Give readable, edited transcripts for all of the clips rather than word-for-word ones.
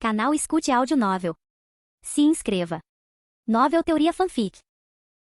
Canal Escute Áudio Novel. Se inscreva. Novel Teoria Fanfic.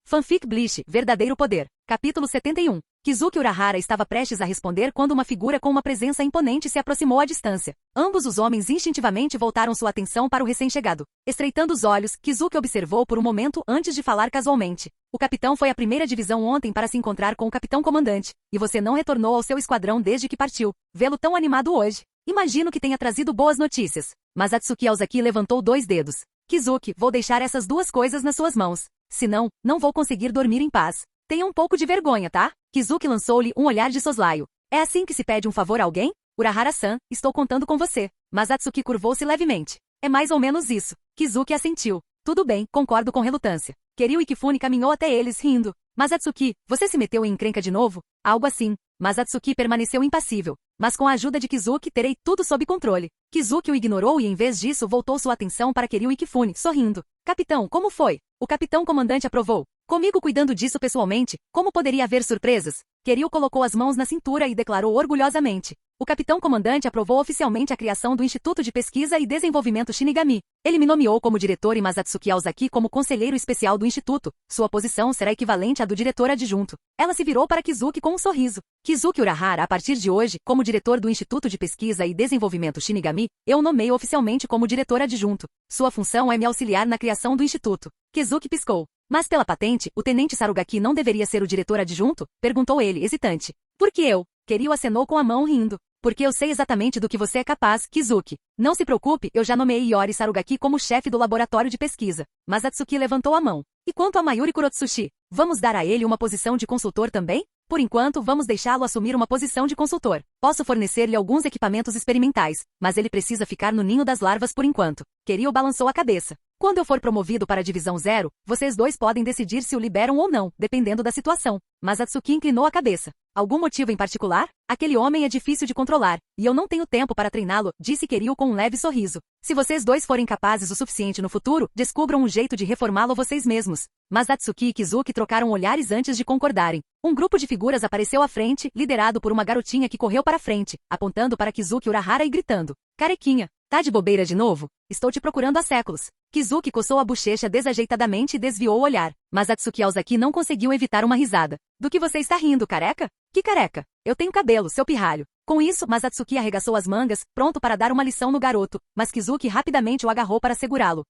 Fanfic Bleach, Verdadeiro Poder. Capítulo 71. Kizuki Urahara estava prestes a responder quando uma figura com uma presença imponente se aproximou à distância. Ambos os homens instintivamente voltaram sua atenção para o recém-chegado. Estreitando os olhos, Kizuki observou por um momento antes de falar casualmente. O capitão foi à primeira divisão ontem para se encontrar com o capitão comandante, e você não retornou ao seu esquadrão desde que partiu. Vê-lo tão animado hoje. Imagino que tenha trazido boas notícias. Mas Atsuki Aozaki levantou 2 dedos. Kizuki, vou deixar essas 2 coisas nas suas mãos. Senão, não vou conseguir dormir em paz. Tenha um pouco de vergonha, tá? Kizuki lançou-lhe um olhar de soslaio. É assim que se pede um favor a alguém? Urahara-san, estou contando com você. Mas Atsuki curvou-se levemente. É mais ou menos isso. Kizuki assentiu. Tudo bem, concordo com relutância. Kiryu e Kifune caminhou até eles, rindo. Mas Atsuki, você se meteu em encrenca de novo? Algo assim. Mas Atsuki permaneceu impassível. Mas com a ajuda de Kizuki terei tudo sob controle. Kizuki o ignorou e em vez disso voltou sua atenção para Kiryu e Kifune, sorrindo. Capitão, como foi? O capitão comandante aprovou. Comigo cuidando disso pessoalmente, como poderia haver surpresas? Kiryu colocou as mãos na cintura e declarou orgulhosamente. O capitão comandante aprovou oficialmente a criação do Instituto de Pesquisa e Desenvolvimento Shinigami. Ele me nomeou como diretor e Masatsuki Aozaki como conselheiro especial do Instituto. Sua posição será equivalente à do diretor adjunto. Ela se virou para Kizuki com um sorriso. Kizuki Urahara, a partir de hoje, como diretor do Instituto de Pesquisa e Desenvolvimento Shinigami, eu nomeio oficialmente como diretor adjunto. Sua função é me auxiliar na criação do Instituto. Kizuki piscou. Mas pela patente, o tenente Sarugaki não deveria ser o diretor adjunto? Perguntou ele, hesitante. Por que eu? Kiryu acenou com a mão rindo. Porque eu sei exatamente do que você é capaz, Kizuki. Não se preocupe, eu já nomeei Iori Sarugaki como chefe do laboratório de pesquisa. Mas Atsuki levantou a mão. E quanto a Mayuri Kurotsushi? Vamos dar a ele uma posição de consultor também? Por enquanto, vamos deixá-lo assumir uma posição de consultor. Posso fornecer-lhe alguns equipamentos experimentais, mas ele precisa ficar no ninho das larvas por enquanto. Kiryu balançou a cabeça. Quando eu for promovido para a divisão 0, vocês 2 podem decidir se o liberam ou não, dependendo da situação. Mas Atsuki inclinou a cabeça. Algum motivo em particular? Aquele homem é difícil de controlar, e eu não tenho tempo para treiná-lo, disse Kiryu com um leve sorriso. Se vocês 2 forem capazes o suficiente no futuro, descubram um jeito de reformá-lo vocês mesmos. Mas Atsuki e Kizuki trocaram olhares antes de concordarem. Um grupo de figuras apareceu à frente, liderado por uma garotinha que correu para frente, apontando para Kizuki Urahara e gritando. Carequinha, tá de bobeira de novo? Estou te procurando há séculos. Kizuki coçou a bochecha desajeitadamente e desviou o olhar. Mas Atsuki Aozaki não conseguiu evitar uma risada. Do que você está rindo, careca? Que careca? Eu tenho cabelo, seu pirralho. Com isso, Masatsuki arregaçou as mangas, pronto para dar uma lição no garoto, mas Kizuki rapidamente o agarrou para segurá-lo.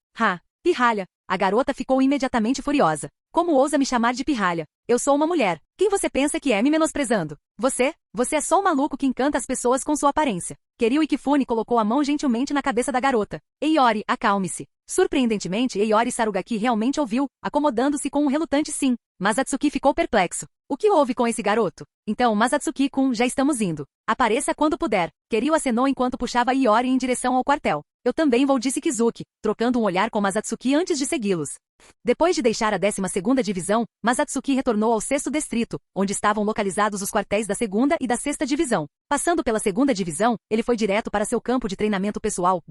Pirralha. A garota ficou imediatamente furiosa. Como ousa me chamar de pirralha? Eu sou uma mulher. Quem você pensa que é me menosprezando? Você é só um maluco que encanta as pessoas com sua aparência. Kiryu Kifune colocou a mão gentilmente na cabeça da garota. Iori, acalme-se. Surpreendentemente, Iori Sarugaki realmente ouviu, acomodando-se com um relutante sim. Mas Atsuki ficou perplexo. O que houve com esse garoto? Então, Masatsuki-kun, já estamos indo. Apareça quando puder. Kiryu acenou enquanto puxava Iori em direção ao quartel. Eu também vou, disse Kizuki, trocando um olhar com Masatsuki antes de segui-los. Depois de deixar a 12ª divisão, Masatsuki retornou ao 6º distrito, onde estavam localizados os quartéis da 2ª e da 6ª divisão. Passando pela 2ª divisão, ele foi direto para seu campo de treinamento pessoal,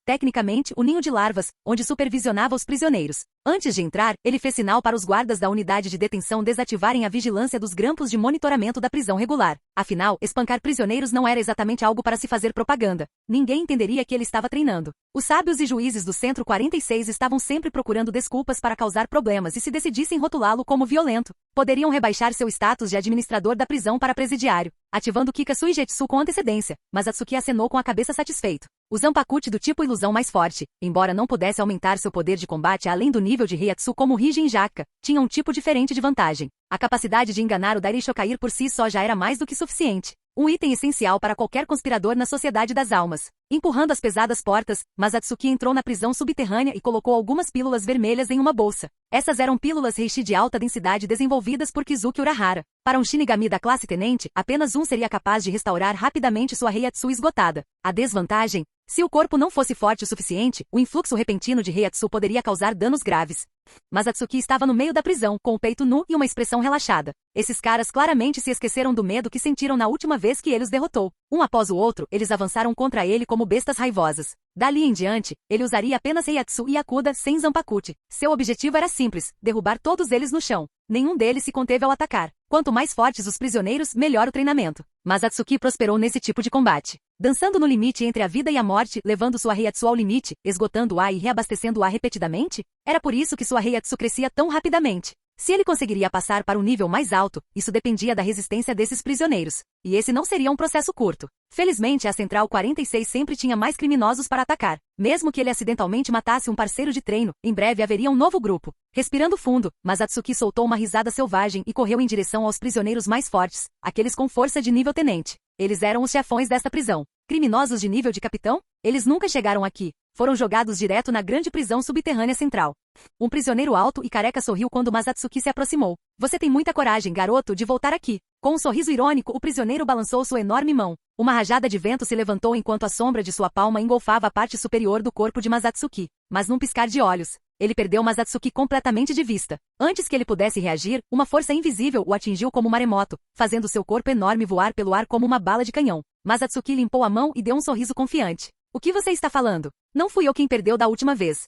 tecnicamente, o ninho de larvas, onde supervisionava os prisioneiros. Antes de entrar, ele fez sinal para os guardas da unidade de detenção desativarem a vigilância dos grampos de monitoramento da prisão regular. Afinal, espancar prisioneiros não era exatamente algo para se fazer propaganda. Ninguém entenderia que ele estava treinando. Os sábios e juízes do Centro 46 estavam sempre procurando desculpas para causar problemas e se decidissem rotulá-lo como violento, poderiam rebaixar seu status de administrador da prisão para presidiário, ativando Kika Suigetsu com antecedência, mas Atsuki acenou com a cabeça satisfeito. O Zanpakuti do tipo ilusão mais forte, embora não pudesse aumentar seu poder de combate além do nível de Reiatsu como Rijin Jaka, tinha um tipo diferente de vantagem. A capacidade de enganar o Dairei por si só já era mais do que suficiente. Um item essencial para qualquer conspirador na Sociedade das Almas. Empurrando as pesadas portas, Masatsuki entrou na prisão subterrânea e colocou algumas pílulas vermelhas em uma bolsa. Essas eram pílulas Reishi de alta densidade desenvolvidas por Kizuki Urahara. Para um Shinigami da classe tenente, apenas um seria capaz de restaurar rapidamente sua Reiatsu esgotada. A desvantagem? Se o corpo não fosse forte o suficiente, o influxo repentino de Reiatsu poderia causar danos graves. Mas Atsuki estava no meio da prisão, com o peito nu e uma expressão relaxada. Esses caras claramente se esqueceram do medo que sentiram na última vez que ele os derrotou. Um após o outro, eles avançaram contra ele como bestas raivosas. Dali em diante, ele usaria apenas Heiatsu e Akuda sem Zanpakuti. Seu objetivo era simples, derrubar todos eles no chão. Nenhum deles se conteve ao atacar. Quanto mais fortes os prisioneiros, melhor o treinamento. Mas Atsuki prosperou nesse tipo de combate. Dançando no limite entre a vida e a morte, levando sua Heiatsu ao limite, esgotando-a e reabastecendo-a repetidamente, era por isso que sua Heiatsu crescia tão rapidamente. Se ele conseguiria passar para um nível mais alto, isso dependia da resistência desses prisioneiros. E esse não seria um processo curto. Felizmente, a Central 46 sempre tinha mais criminosos para atacar. Mesmo que ele acidentalmente matasse um parceiro de treino, em breve haveria um novo grupo. Respirando fundo, mas Atsuki soltou uma risada selvagem e correu em direção aos prisioneiros mais fortes, aqueles com força de nível tenente. Eles eram os chefões desta prisão. Criminosos de nível de capitão? Eles nunca chegaram aqui. Foram jogados direto na grande prisão subterrânea central. Um prisioneiro alto e careca sorriu quando Masatsuki se aproximou. Você tem muita coragem, garoto, de voltar aqui. Com um sorriso irônico, o prisioneiro balançou sua enorme mão. Uma rajada de vento se levantou enquanto a sombra de sua palma engolfava a parte superior do corpo de Masatsuki. Mas num piscar de olhos, ele perdeu Masatsuki completamente de vista. Antes que ele pudesse reagir, uma força invisível o atingiu como um maremoto, fazendo seu corpo enorme voar pelo ar como uma bala de canhão. Masatsuki limpou a mão e deu um sorriso confiante. O que você está falando? Não fui eu quem perdeu da última vez.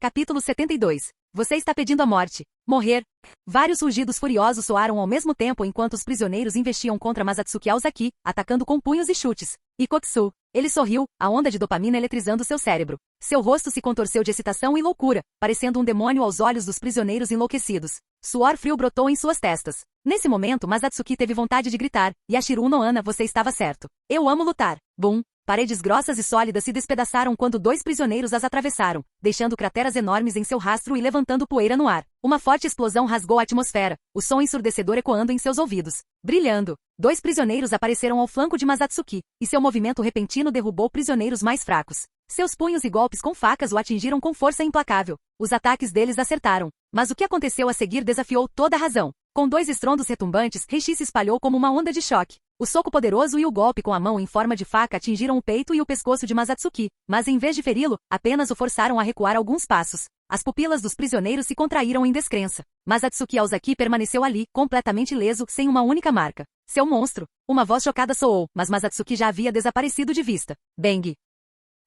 Capítulo 72. Você está pedindo a morte. Morrer. Vários rugidos furiosos soaram ao mesmo tempo enquanto os prisioneiros investiam contra Masatsuki Aozaki, atacando com punhos e chutes. Ikotsu. Ele sorriu, a onda de dopamina eletrizando seu cérebro. Seu rosto se contorceu de excitação e loucura, parecendo um demônio aos olhos dos prisioneiros enlouquecidos. Suor frio brotou em suas testas. Nesse momento, Masatsuki teve vontade de gritar, Yashirou no Ana, você estava certo. Eu amo lutar. Bum. Paredes grossas e sólidas se despedaçaram quando dois prisioneiros as atravessaram, deixando crateras enormes em seu rastro e levantando poeira no ar. Uma forte explosão rasgou a atmosfera, o som ensurdecedor ecoando em seus ouvidos. Brilhando, dois prisioneiros apareceram ao flanco de Masatsuki, e seu movimento repentino derrubou prisioneiros mais fracos. Seus punhos e golpes com facas o atingiram com força implacável. Os ataques deles acertaram. Mas o que aconteceu a seguir desafiou toda a razão. Com dois estrondos retumbantes, Reishi se espalhou como uma onda de choque. O soco poderoso e o golpe com a mão em forma de faca atingiram o peito e o pescoço de Masatsuki, mas em vez de feri-lo, apenas o forçaram a recuar alguns passos. As pupilas dos prisioneiros se contraíram em descrença. Masatsuki Aozaki permaneceu ali, completamente ileso, sem uma única marca. Seu monstro! Uma voz chocada soou, mas Masatsuki já havia desaparecido de vista. Bang!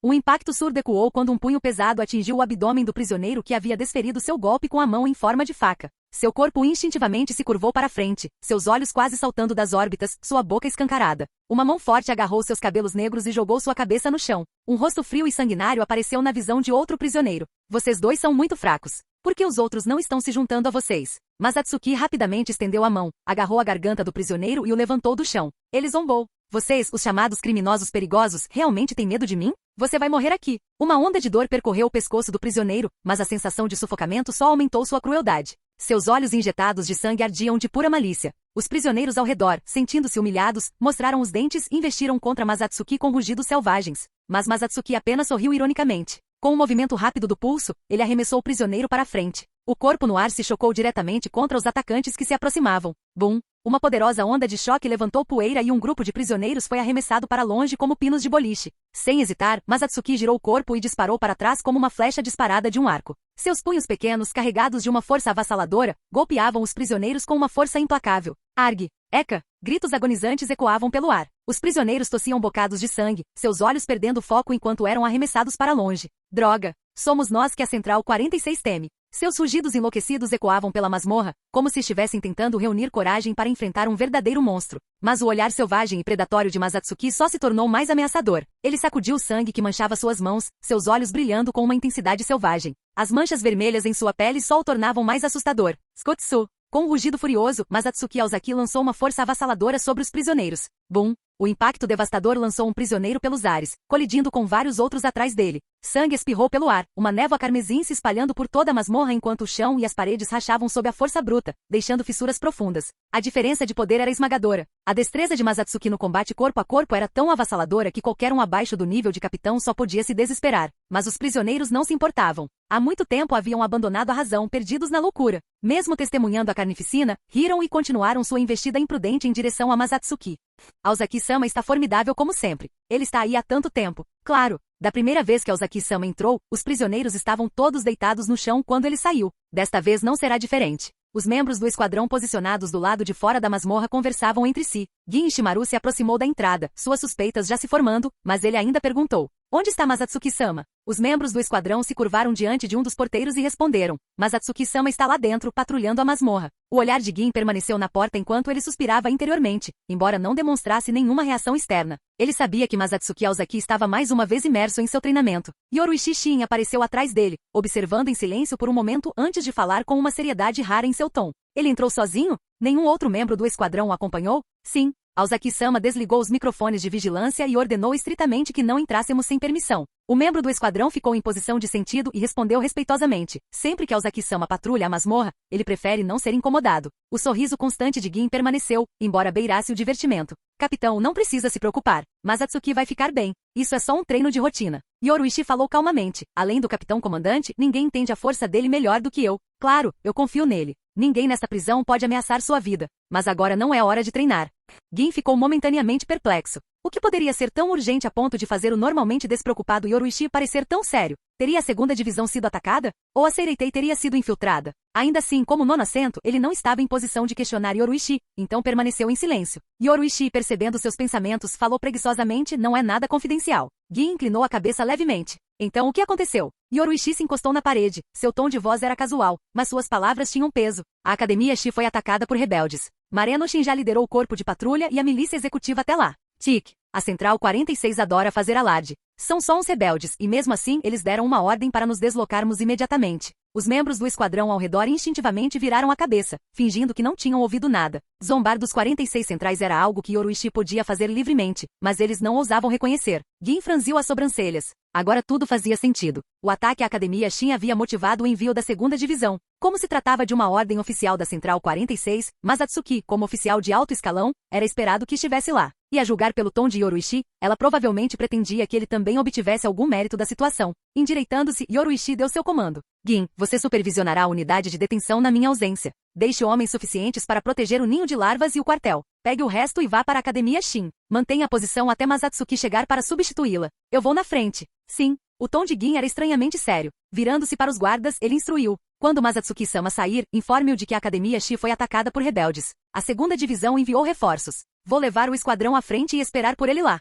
Um impacto surdo ecoou quando um punho pesado atingiu o abdômen do prisioneiro que havia desferido seu golpe com a mão em forma de faca. Seu corpo instintivamente se curvou para frente, seus olhos quase saltando das órbitas, sua boca escancarada. Uma mão forte agarrou seus cabelos negros e jogou sua cabeça no chão. Um rosto frio e sanguinário apareceu na visão de outro prisioneiro. Vocês dois são muito fracos. Por que os outros não estão se juntando a vocês? Masatsuki rapidamente estendeu a mão, agarrou a garganta do prisioneiro e o levantou do chão. Ele zombou. Vocês, os chamados criminosos perigosos, realmente têm medo de mim? Você vai morrer aqui. Uma onda de dor percorreu o pescoço do prisioneiro, mas a sensação de sufocamento só aumentou sua crueldade. Seus olhos injetados de sangue ardiam de pura malícia. Os prisioneiros ao redor, sentindo-se humilhados, mostraram os dentes e investiram contra Masatsuki com rugidos selvagens. Mas Masatsuki apenas sorriu ironicamente. Com um movimento rápido do pulso, ele arremessou o prisioneiro para a frente. O corpo no ar se chocou diretamente contra os atacantes que se aproximavam. Bum! Uma poderosa onda de choque levantou poeira e um grupo de prisioneiros foi arremessado para longe como pinos de boliche. Sem hesitar, Masatsuki girou o corpo e disparou para trás como uma flecha disparada de um arco. Seus punhos pequenos, carregados de uma força avassaladora, golpeavam os prisioneiros com uma força implacável. Arg! Eka! Gritos agonizantes ecoavam pelo ar. Os prisioneiros tossiam bocados de sangue, seus olhos perdendo foco enquanto eram arremessados para longe. Droga! Somos nós que a Central 46 teme. Seus rugidos enlouquecidos ecoavam pela masmorra, como se estivessem tentando reunir coragem para enfrentar um verdadeiro monstro. Mas o olhar selvagem e predatório de Masatsuki só se tornou mais ameaçador. Ele sacudiu o sangue que manchava suas mãos, seus olhos brilhando com uma intensidade selvagem. As manchas vermelhas em sua pele só o tornavam mais assustador. Skotsu! Com um rugido furioso, Masatsuki Aozaki lançou uma força avassaladora sobre os prisioneiros. Bum! O impacto devastador lançou um prisioneiro pelos ares, colidindo com vários outros atrás dele. Sangue espirrou pelo ar, uma névoa carmesim se espalhando por toda a masmorra enquanto o chão e as paredes rachavam sob a força bruta, deixando fissuras profundas. A diferença de poder era esmagadora. A destreza de Masatsuki no combate corpo a corpo era tão avassaladora que qualquer um abaixo do nível de capitão só podia se desesperar. Mas os prisioneiros não se importavam. Há muito tempo haviam abandonado a razão, perdidos na loucura. Mesmo testemunhando a carnificina, riram e continuaram sua investida imprudente em direção a Masatsuki. Aozaki-sama está formidável como sempre. Ele está aí há tanto tempo. Claro, da primeira vez que Aozaki-sama entrou, os prisioneiros estavam todos deitados no chão quando ele saiu. Desta vez não será diferente. Os membros do esquadrão posicionados do lado de fora da masmorra conversavam entre si. Gin Ishimaru se aproximou da entrada, suas suspeitas já se formando, mas ele ainda perguntou. Onde está Masatsuki-sama? Os membros do esquadrão se curvaram diante de um dos porteiros e responderam. Masatsuki-sama está lá dentro, patrulhando a masmorra. O olhar de Gin permaneceu na porta enquanto ele suspirava interiormente, embora não demonstrasse nenhuma reação externa. Ele sabia que Masatsuki Aozaki estava mais uma vez imerso em seu treinamento. Yoruichi Shin apareceu atrás dele, observando em silêncio por um momento antes de falar com uma seriedade rara em seu tom. Ele entrou sozinho? Nenhum outro membro do esquadrão o acompanhou? Sim. Aozaki-sama desligou os microfones de vigilância e ordenou estritamente que não entrássemos sem permissão. O membro do esquadrão ficou em posição de sentido e respondeu respeitosamente. Sempre que Aozaki-sama patrulha a masmorra, ele prefere não ser incomodado. O sorriso constante de Gin permaneceu, embora beirasse o divertimento. Capitão, não precisa se preocupar. Masatsuki vai ficar bem. Isso é só um treino de rotina. Yoruichi falou calmamente. Além do capitão comandante, ninguém entende a força dele melhor do que eu. Claro, eu confio nele. Ninguém nesta prisão pode ameaçar sua vida. Mas agora não é hora de treinar. Gin ficou momentaneamente perplexo. O que poderia ser tão urgente a ponto de fazer o normalmente despreocupado Yoruichi parecer tão sério? Teria a segunda divisão sido atacada? Ou a Seireitei teria sido infiltrada? Ainda assim, como nono assento, ele não estava em posição de questionar Yoruichi, então permaneceu em silêncio. Yoruichi, percebendo seus pensamentos, falou preguiçosamente, não é nada confidencial. Gin inclinou a cabeça levemente. Então o que aconteceu? Yoruichi se encostou na parede. Seu tom de voz era casual, mas suas palavras tinham peso. A Academia Shi foi atacada por rebeldes. Mareno Shin já liderou o corpo de patrulha e a milícia executiva até lá. Tic. A Central 46 adora fazer alarde. São só uns rebeldes, e mesmo assim eles deram uma ordem para nos deslocarmos imediatamente. Os membros do esquadrão ao redor instintivamente viraram a cabeça, fingindo que não tinham ouvido nada. Zombar dos 46 centrais era algo que Yoruichi podia fazer livremente, mas eles não ousavam reconhecer. Gin franziu as sobrancelhas. Agora tudo fazia sentido. O ataque à Academia Shin havia motivado o envio da segunda divisão. Como se tratava de uma ordem oficial da Central 46, Masatsuki, como oficial de alto escalão, era esperado que estivesse lá. E a julgar pelo tom de Yoruichi, ela provavelmente pretendia que ele também obtivesse algum mérito da situação. Endireitando-se, Yoruichi deu seu comando. Gin, você supervisionará a unidade de detenção na minha ausência. Deixe homens suficientes para proteger o ninho de larvas e o quartel. Pegue o resto e vá para a Academia Shin. Mantenha a posição até Masatsuki chegar para substituí-la. Eu vou na frente. Sim. O tom de Gin era estranhamente sério. Virando-se para os guardas, ele instruiu. Quando Masatsuki-sama sair, informe-o de que a Academia Shi foi atacada por rebeldes. A segunda divisão enviou reforços. Vou levar o esquadrão à frente e esperar por ele lá.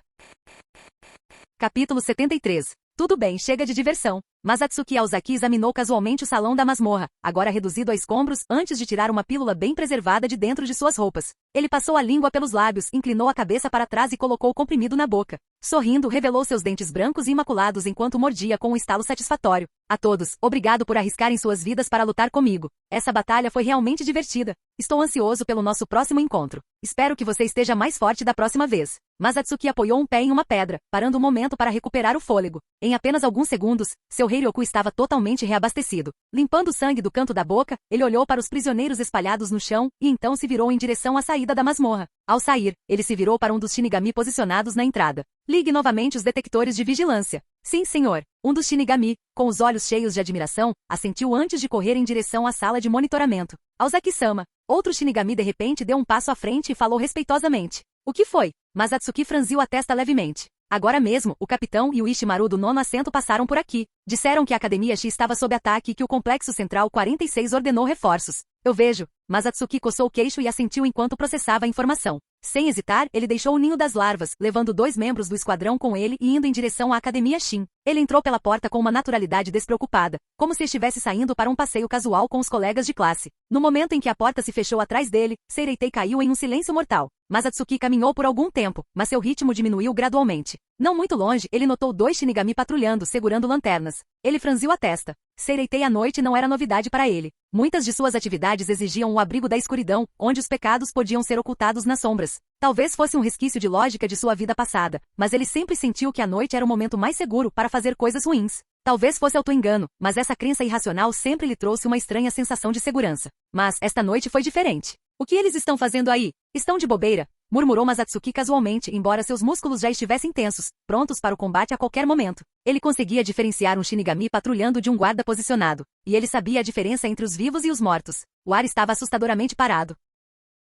Capítulo 73. Tudo bem, chega de diversão. Masatsuki Aozaki examinou casualmente o salão da masmorra, agora reduzido a escombros, antes de tirar uma pílula bem preservada de dentro de suas roupas. Ele passou a língua pelos lábios, inclinou a cabeça para trás e colocou o comprimido na boca. Sorrindo, revelou seus dentes brancos e imaculados enquanto mordia com um estalo satisfatório. A todos, obrigado por arriscarem suas vidas para lutar comigo. Essa batalha foi realmente divertida. Estou ansioso pelo nosso próximo encontro. Espero que você esteja mais forte da próxima vez. Masatsuki apoiou um pé em uma pedra, parando um momento para recuperar o fôlego. Em apenas alguns segundos, seu Heiryoku estava totalmente reabastecido. Limpando o sangue do canto da boca, ele olhou para os prisioneiros espalhados no chão, e então se virou em direção à saída da masmorra. Ao sair, ele se virou para um dos Shinigami posicionados na entrada. Ligue novamente os detectores de vigilância. Sim, senhor. Um dos Shinigami, com os olhos cheios de admiração, assentiu antes de correr em direção à sala de monitoramento. Aozaki-sama. Outro Shinigami de repente deu um passo à frente e falou respeitosamente. O que foi? Masatsuki franziu a testa levemente. Agora mesmo, o capitão e o Ishimaru do nono assento passaram por aqui. Disseram que a Academia X estava sob ataque e que o Complexo Central 46 ordenou reforços. Eu vejo. Masatsuki coçou o queixo e assentiu enquanto processava a informação. Sem hesitar, ele deixou o ninho das larvas, levando 2 membros do esquadrão com ele e indo em direção à Academia Shin. Ele entrou pela porta com uma naturalidade despreocupada, como se estivesse saindo para um passeio casual com os colegas de classe. No momento em que a porta se fechou atrás dele, Seireitei caiu em um silêncio mortal. Masatsuki caminhou por algum tempo, mas seu ritmo diminuiu gradualmente. Não muito longe, ele notou 2 Shinigami patrulhando, segurando lanternas. Ele franziu a testa. Seireitei à noite não era novidade para ele. Muitas de suas atividades exigiam o abrigo da escuridão, onde os pecados podiam ser ocultados nas sombras. Talvez fosse um resquício de lógica de sua vida passada, mas ele sempre sentiu que a noite era o momento mais seguro para fazer coisas ruins. Talvez fosse auto-engano, mas essa crença irracional sempre lhe trouxe uma estranha sensação de segurança. Mas esta noite foi diferente. O que eles estão fazendo aí? Estão de bobeira? Murmurou Masatsuki casualmente, embora seus músculos já estivessem tensos, prontos para o combate a qualquer momento. Ele conseguia diferenciar um Shinigami patrulhando de um guarda posicionado, e ele sabia a diferença entre os vivos e os mortos. O ar estava assustadoramente parado.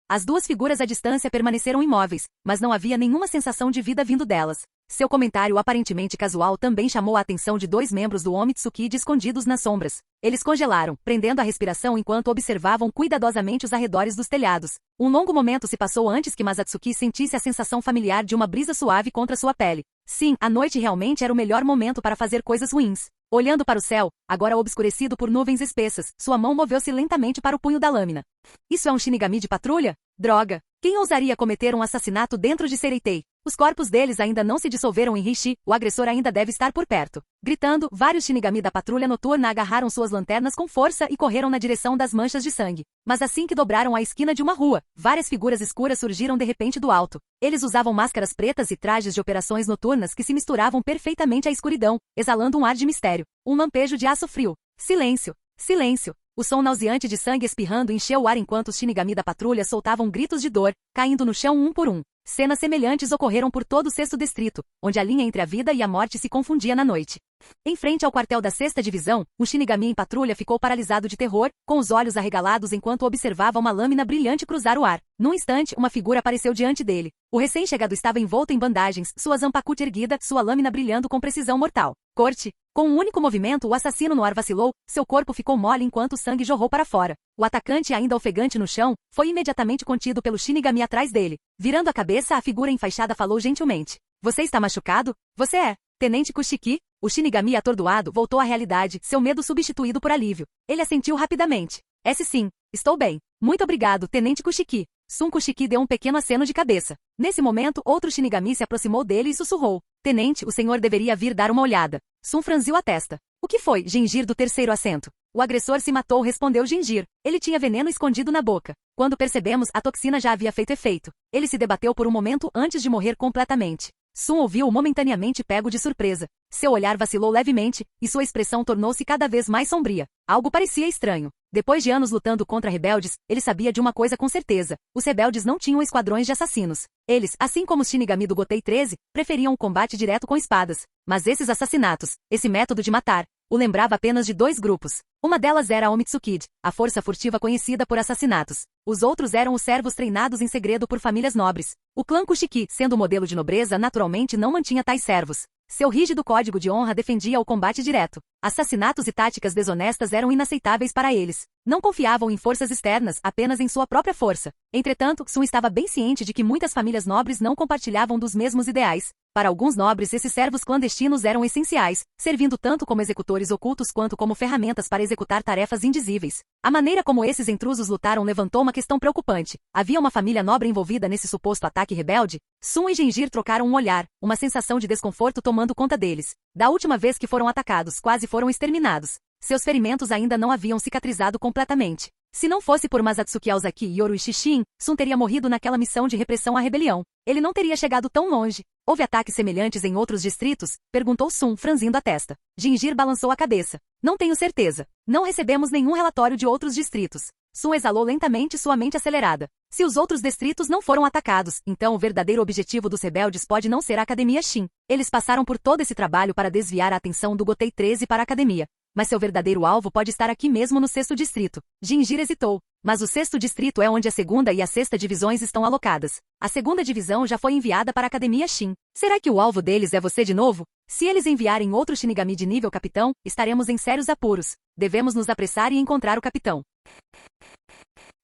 As 2 figuras à distância permaneceram imóveis, mas não havia nenhuma sensação de vida vindo delas. Seu comentário aparentemente casual também chamou a atenção de dois membros do Omitsuki escondidos nas sombras. Eles congelaram, prendendo a respiração enquanto observavam cuidadosamente os arredores dos telhados. Um longo momento se passou antes que Masatsuki sentisse a sensação familiar de uma brisa suave contra sua pele. Sim, a noite realmente era o melhor momento para fazer coisas ruins. Olhando para o céu, agora obscurecido por nuvens espessas, sua mão moveu-se lentamente para o punho da lâmina. Isso é um Shinigami de patrulha? Droga! Quem ousaria cometer um assassinato dentro de Sereitei? Os corpos deles ainda não se dissolveram em Rishi, o agressor ainda deve estar por perto. Gritando, vários Shinigami da patrulha noturna agarraram suas lanternas com força e correram na direção das manchas de sangue. Mas assim que dobraram a esquina de uma rua, várias figuras escuras surgiram de repente do alto. Eles usavam máscaras pretas e trajes de operações noturnas que se misturavam perfeitamente à escuridão, exalando um ar de mistério. Um lampejo de aço frio. Silêncio! Silêncio! O som nauseante de sangue espirrando encheu o ar enquanto os Shinigami da patrulha soltavam gritos de dor, caindo no chão um por um. Cenas semelhantes ocorreram por todo o sexto distrito, onde a linha entre a vida e a morte se confundia na noite. Em frente ao quartel da sexta divisão, um Shinigami em patrulha ficou paralisado de terror, com os olhos arregalados enquanto observava uma lâmina brilhante cruzar o ar. Num instante, uma figura apareceu diante dele. O recém-chegado estava envolto em bandagens, sua zanpakuta erguida, sua lâmina brilhando com precisão mortal. Corte! Com um único movimento, o assassino no ar vacilou, seu corpo ficou mole enquanto o sangue jorrou para fora. O atacante, ainda ofegante no chão, foi imediatamente contido pelo Shinigami atrás dele. Virando a cabeça, a figura enfaixada falou gentilmente. Você está machucado? Você é Tenente Kushiki? O Shinigami atordoado voltou à realidade, seu medo substituído por alívio. Ele assentiu rapidamente. Sim, estou bem. Muito obrigado, Tenente Kushiki. Sun Kushiki deu um pequeno aceno de cabeça. Nesse momento, outro Shinigami se aproximou dele e sussurrou. Tenente, o senhor deveria vir dar uma olhada. Sun franziu a testa. O que foi, Gengir do terceiro assento? O agressor se matou, respondeu Gengir. Ele tinha veneno escondido na boca. Quando percebemos, a toxina já havia feito efeito. Ele se debateu por um momento antes de morrer completamente. Sun ouviu momentaneamente pego de surpresa. Seu olhar vacilou levemente, e sua expressão tornou-se cada vez mais sombria. Algo parecia estranho. Depois de anos lutando contra rebeldes, ele sabia de uma coisa com certeza. Os rebeldes não tinham esquadrões de assassinos. Eles, assim como os Shinigami do Gotei 13, preferiam o combate direto com espadas. Mas esses assassinatos, esse método de matar, o lembrava apenas de dois grupos. Uma delas era a Omitsuki, a força furtiva conhecida por assassinatos. Os outros eram os servos treinados em segredo por famílias nobres. O clã Kushiki, sendo o modelo de nobreza, naturalmente não mantinha tais servos. Seu rígido código de honra defendia o combate direto. Assassinatos e táticas desonestas eram inaceitáveis para eles. Não confiavam em forças externas, apenas em sua própria força. Entretanto, Sun estava bem ciente de que muitas famílias nobres não compartilhavam dos mesmos ideais. Para alguns nobres, esses servos clandestinos eram essenciais, servindo tanto como executores ocultos quanto como ferramentas para executar tarefas indizíveis. A maneira como esses intrusos lutaram levantou uma questão preocupante. Havia uma família nobre envolvida nesse suposto ataque rebelde? Sun e Gengir trocaram um olhar, uma sensação de desconforto tomando conta deles. Da última vez que foram atacados, quase foram exterminados. Seus ferimentos ainda não haviam cicatrizado completamente. Se não fosse por Masatsuki Aozaki e Yoruichi Shin, Sun teria morrido naquela missão de repressão à rebelião. Ele não teria chegado tão longe. Houve ataques semelhantes em outros distritos? Perguntou Sun, franzindo a testa. Gengir balançou a cabeça. Não tenho certeza. Não recebemos nenhum relatório de outros distritos. Sun exalou lentamente, sua mente acelerada. Se os outros distritos não foram atacados, então o verdadeiro objetivo dos rebeldes pode não ser a Academia Shin. Eles passaram por todo esse trabalho para desviar a atenção do Gotei 13 para a Academia. Mas seu verdadeiro alvo pode estar aqui mesmo no sexto distrito. Gengir hesitou. Mas o sexto distrito é onde a segunda e a sexta divisões estão alocadas. A segunda divisão já foi enviada para a Academia Shin. Será que o alvo deles é você de novo? Se eles enviarem outro Shinigami de nível capitão, estaremos em sérios apuros. Devemos nos apressar e encontrar o capitão.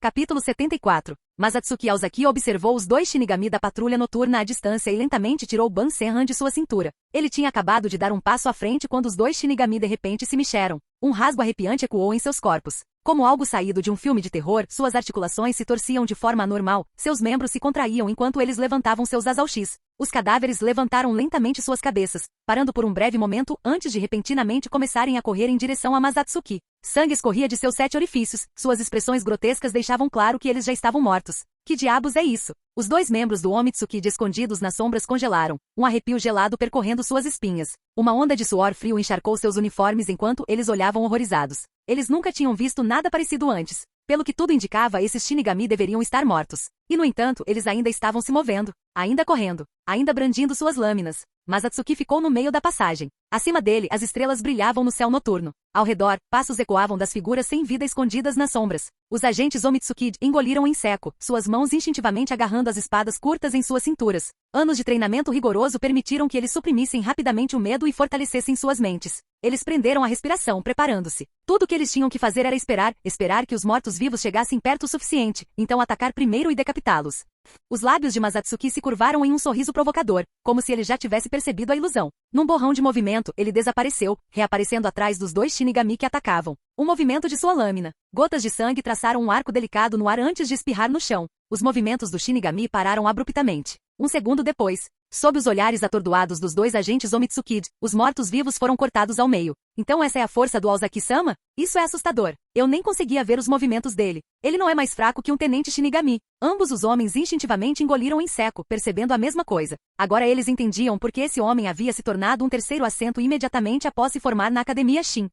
Capítulo 74. Masatsuki Aozaki observou os dois Shinigami da patrulha noturna à distância e lentamente tirou Ban Senran de sua cintura. Ele tinha acabado de dar um passo à frente quando os dois Shinigami de repente se mexeram. Um rasgo arrepiante ecoou em seus corpos. Como algo saído de um filme de terror, suas articulações se torciam de forma anormal, seus membros se contraíam enquanto eles levantavam seus asalchis. Os cadáveres levantaram lentamente suas cabeças, parando por um breve momento antes de repentinamente começarem a correr em direção a Masatsuki. Sangue escorria de seus 7 orifícios, suas expressões grotescas deixavam claro que eles já estavam mortos. Que diabos é isso? Os dois membros do Omitsuki escondidos nas sombras congelaram, um arrepio gelado percorrendo suas espinhas. Uma onda de suor frio encharcou seus uniformes enquanto eles olhavam horrorizados. Eles nunca tinham visto nada parecido antes. Pelo que tudo indicava, esses Shinigami deveriam estar mortos. E no entanto, eles ainda estavam se movendo, ainda correndo, ainda brandindo suas lâminas. Mas Atsuki ficou no meio da passagem. Acima dele, as estrelas brilhavam no céu noturno. Ao redor, passos ecoavam das figuras sem vida escondidas nas sombras. Os agentes Omitsuki engoliram em seco, suas mãos instintivamente agarrando as espadas curtas em suas cinturas. Anos de treinamento rigoroso permitiram que eles suprimissem rapidamente o medo e fortalecessem suas mentes. Eles prenderam a respiração, preparando-se. Tudo o que eles tinham que fazer era esperar que os mortos-vivos chegassem perto o suficiente, então atacar primeiro e decapitá-los. Os lábios de Masatsuki se curvaram em um sorriso provocador, como se ele já tivesse percebido a ilusão. Num borrão de movimento, ele desapareceu, reaparecendo atrás dos dois Shinigami que atacavam. O movimento de sua lâmina. Gotas de sangue traçaram um arco delicado no ar antes de espirrar no chão. Os movimentos do Shinigami pararam abruptamente. Um segundo depois, sob os olhares atordoados dos dois agentes Omitsuki, os mortos-vivos foram cortados ao meio. Então essa é a força do Aozaki-sama? Isso é assustador. Eu nem conseguia ver os movimentos dele. Ele não é mais fraco que um tenente Shinigami. Ambos os homens instintivamente engoliram em seco, percebendo a mesma coisa. Agora eles entendiam por que esse homem havia se tornado um terceiro assento imediatamente após se formar na Academia Shin.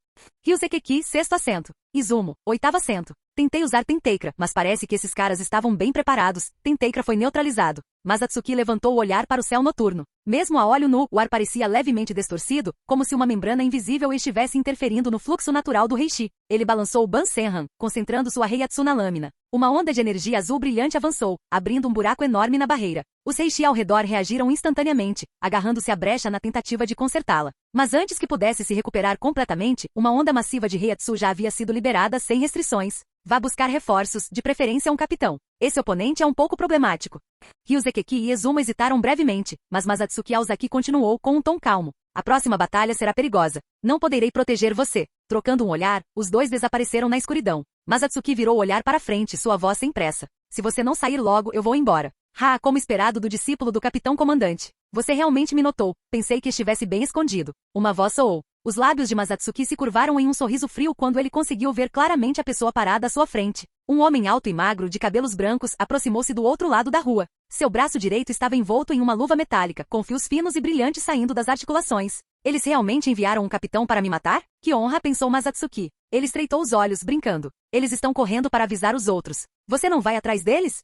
Ryuzekeki, sexto assento. Izumo, oitavo assento. Tentei usar Tenteikra, mas parece que esses caras estavam bem preparados. Tenteikra foi neutralizado. Mas Atsuki levantou o olhar para o céu noturno. Mesmo a olho nu, o ar parecia levemente distorcido, como se uma membrana invisível estivesse interferindo no fluxo natural do Reishi. Ele balançou o Bansenhan, concentrando sua Reiatsu na lâmina. Uma onda de energia azul brilhante avançou, abrindo um buraco enorme na barreira. Os Reishi ao redor reagiram instantaneamente, agarrando-se à brecha na tentativa de consertá-la. Mas antes que pudesse se recuperar completamente, uma onda massiva de Reiatsu já havia sido liberada sem restrições. Vá buscar reforços, de preferência um capitão. Esse oponente é um pouco problemático. Ryuzekeki e Izumo hesitaram brevemente, mas Masatsuki Aozaki continuou com um tom calmo. A próxima batalha será perigosa. Não poderei proteger você. Trocando um olhar, os dois desapareceram na escuridão. Masatsuki virou o olhar para frente, sua voz sem pressa. Se você não sair logo, eu vou embora. Como esperado do discípulo do capitão comandante. Você realmente me notou. Pensei que estivesse bem escondido. Uma voz soou. Os lábios de Masatsuki se curvaram em um sorriso frio quando ele conseguiu ver claramente a pessoa parada à sua frente. Um homem alto e magro de cabelos brancos aproximou-se do outro lado da rua. Seu braço direito estava envolto em uma luva metálica, com fios finos e brilhantes saindo das articulações. Eles realmente enviaram um capitão para me matar? Que honra, pensou Masatsuki. Ele estreitou os olhos, brincando. Eles estão correndo para avisar os outros. Você não vai atrás deles?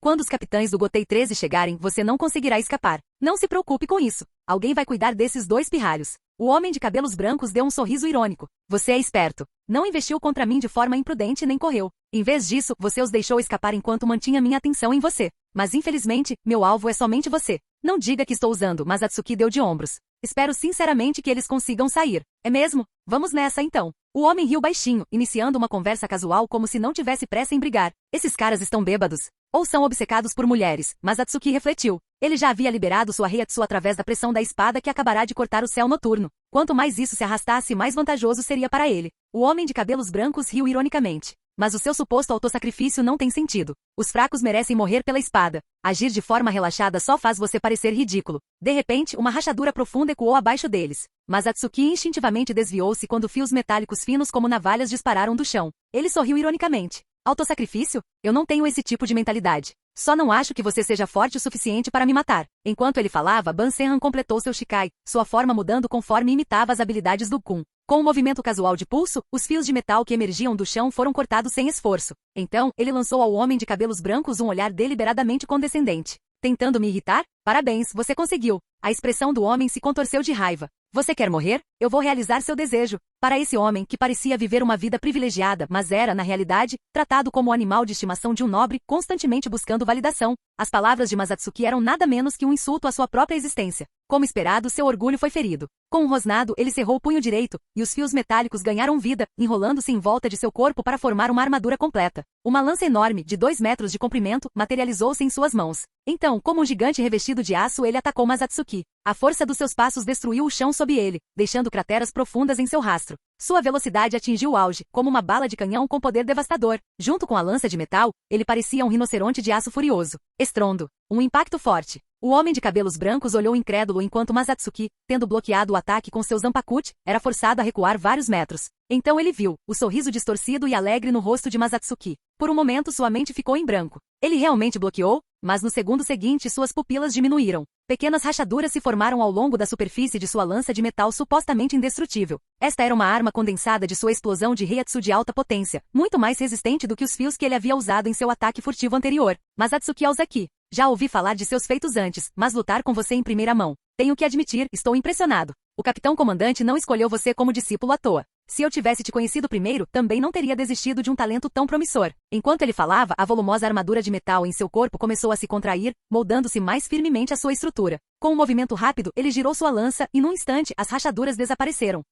Quando os capitães do Gotei 13 chegarem, você não conseguirá escapar. Não se preocupe com isso. Alguém vai cuidar desses dois pirralhos. O homem de cabelos brancos deu um sorriso irônico. Você é esperto. Não investiu contra mim de forma imprudente nem correu. Em vez disso, você os deixou escapar enquanto mantinha minha atenção em você. Mas infelizmente, meu alvo é somente você. Não diga que estou usando, mas Atsuki deu de ombros. Espero sinceramente que eles consigam sair. É mesmo? Vamos nessa então. O homem riu baixinho, iniciando uma conversa casual como se não tivesse pressa em brigar. Esses caras estão bêbados. Ou são obcecados por mulheres, mas Atsuki refletiu. Ele já havia liberado sua Reiatsu através da pressão da espada que acabará de cortar o céu noturno. Quanto mais isso se arrastasse, mais vantajoso seria para ele. O homem de cabelos brancos riu ironicamente. Mas o seu suposto autossacrifício não tem sentido. Os fracos merecem morrer pela espada. Agir de forma relaxada só faz você parecer ridículo. De repente, uma rachadura profunda ecoou abaixo deles. Mas Atsuki instintivamente desviou-se quando fios metálicos finos como navalhas dispararam do chão. Ele sorriu ironicamente. Autossacrifício? Eu não tenho esse tipo de mentalidade. Só não acho que você seja forte o suficiente para me matar. Enquanto ele falava, Bansenhan completou seu Shikai, sua forma mudando conforme imitava as habilidades do Kun. Com um movimento casual de pulso, os fios de metal que emergiam do chão foram cortados sem esforço. Então, ele lançou ao homem de cabelos brancos um olhar deliberadamente condescendente. Tentando me irritar? Parabéns, você conseguiu. A expressão do homem se contorceu de raiva. Você quer morrer? Eu vou realizar seu desejo. Para esse homem, que parecia viver uma vida privilegiada, mas era, na realidade, tratado como o animal de estimação de um nobre, constantemente buscando validação, as palavras de Masatsuki eram nada menos que um insulto à sua própria existência. Como esperado, seu orgulho foi ferido. Com um rosnado, ele cerrou o punho direito, e os fios metálicos ganharam vida, enrolando-se em volta de seu corpo para formar uma armadura completa. Uma lança enorme, de 2 metros de comprimento, materializou-se em suas mãos. Então, como um gigante revestido de aço, ele atacou Masatsuki. A força dos seus passos destruiu o chão sob ele, deixando crateras profundas em seu rastro. Sua velocidade atingiu o auge, como uma bala de canhão com poder devastador. Junto com a lança de metal, ele parecia um rinoceronte de aço furioso. Estrondo. Um impacto forte. O homem de cabelos brancos olhou incrédulo enquanto Masatsuki, tendo bloqueado o ataque com seu Zanpakuti, era forçado a recuar vários metros. Então ele viu o sorriso distorcido e alegre no rosto de Masatsuki. Por um momento sua mente ficou em branco. Ele realmente bloqueou, mas no segundo seguinte suas pupilas diminuíram. Pequenas rachaduras se formaram ao longo da superfície de sua lança de metal supostamente indestrutível. Esta era uma arma condensada de sua explosão de Heiatsu de alta potência, muito mais resistente do que os fios que ele havia usado em seu ataque furtivo anterior. Mas Atsuki Ozaki, já ouvi falar de seus feitos antes, mas lutar com você em primeira mão. Tenho que admitir, estou impressionado. O capitão comandante não escolheu você como discípulo à toa. Se eu tivesse te conhecido primeiro, também não teria desistido de um talento tão promissor. Enquanto ele falava, a volumosa armadura de metal em seu corpo começou a se contrair, moldando-se mais firmemente à sua estrutura. Com um movimento rápido, ele girou sua lança, e num instante, as rachaduras desapareceram.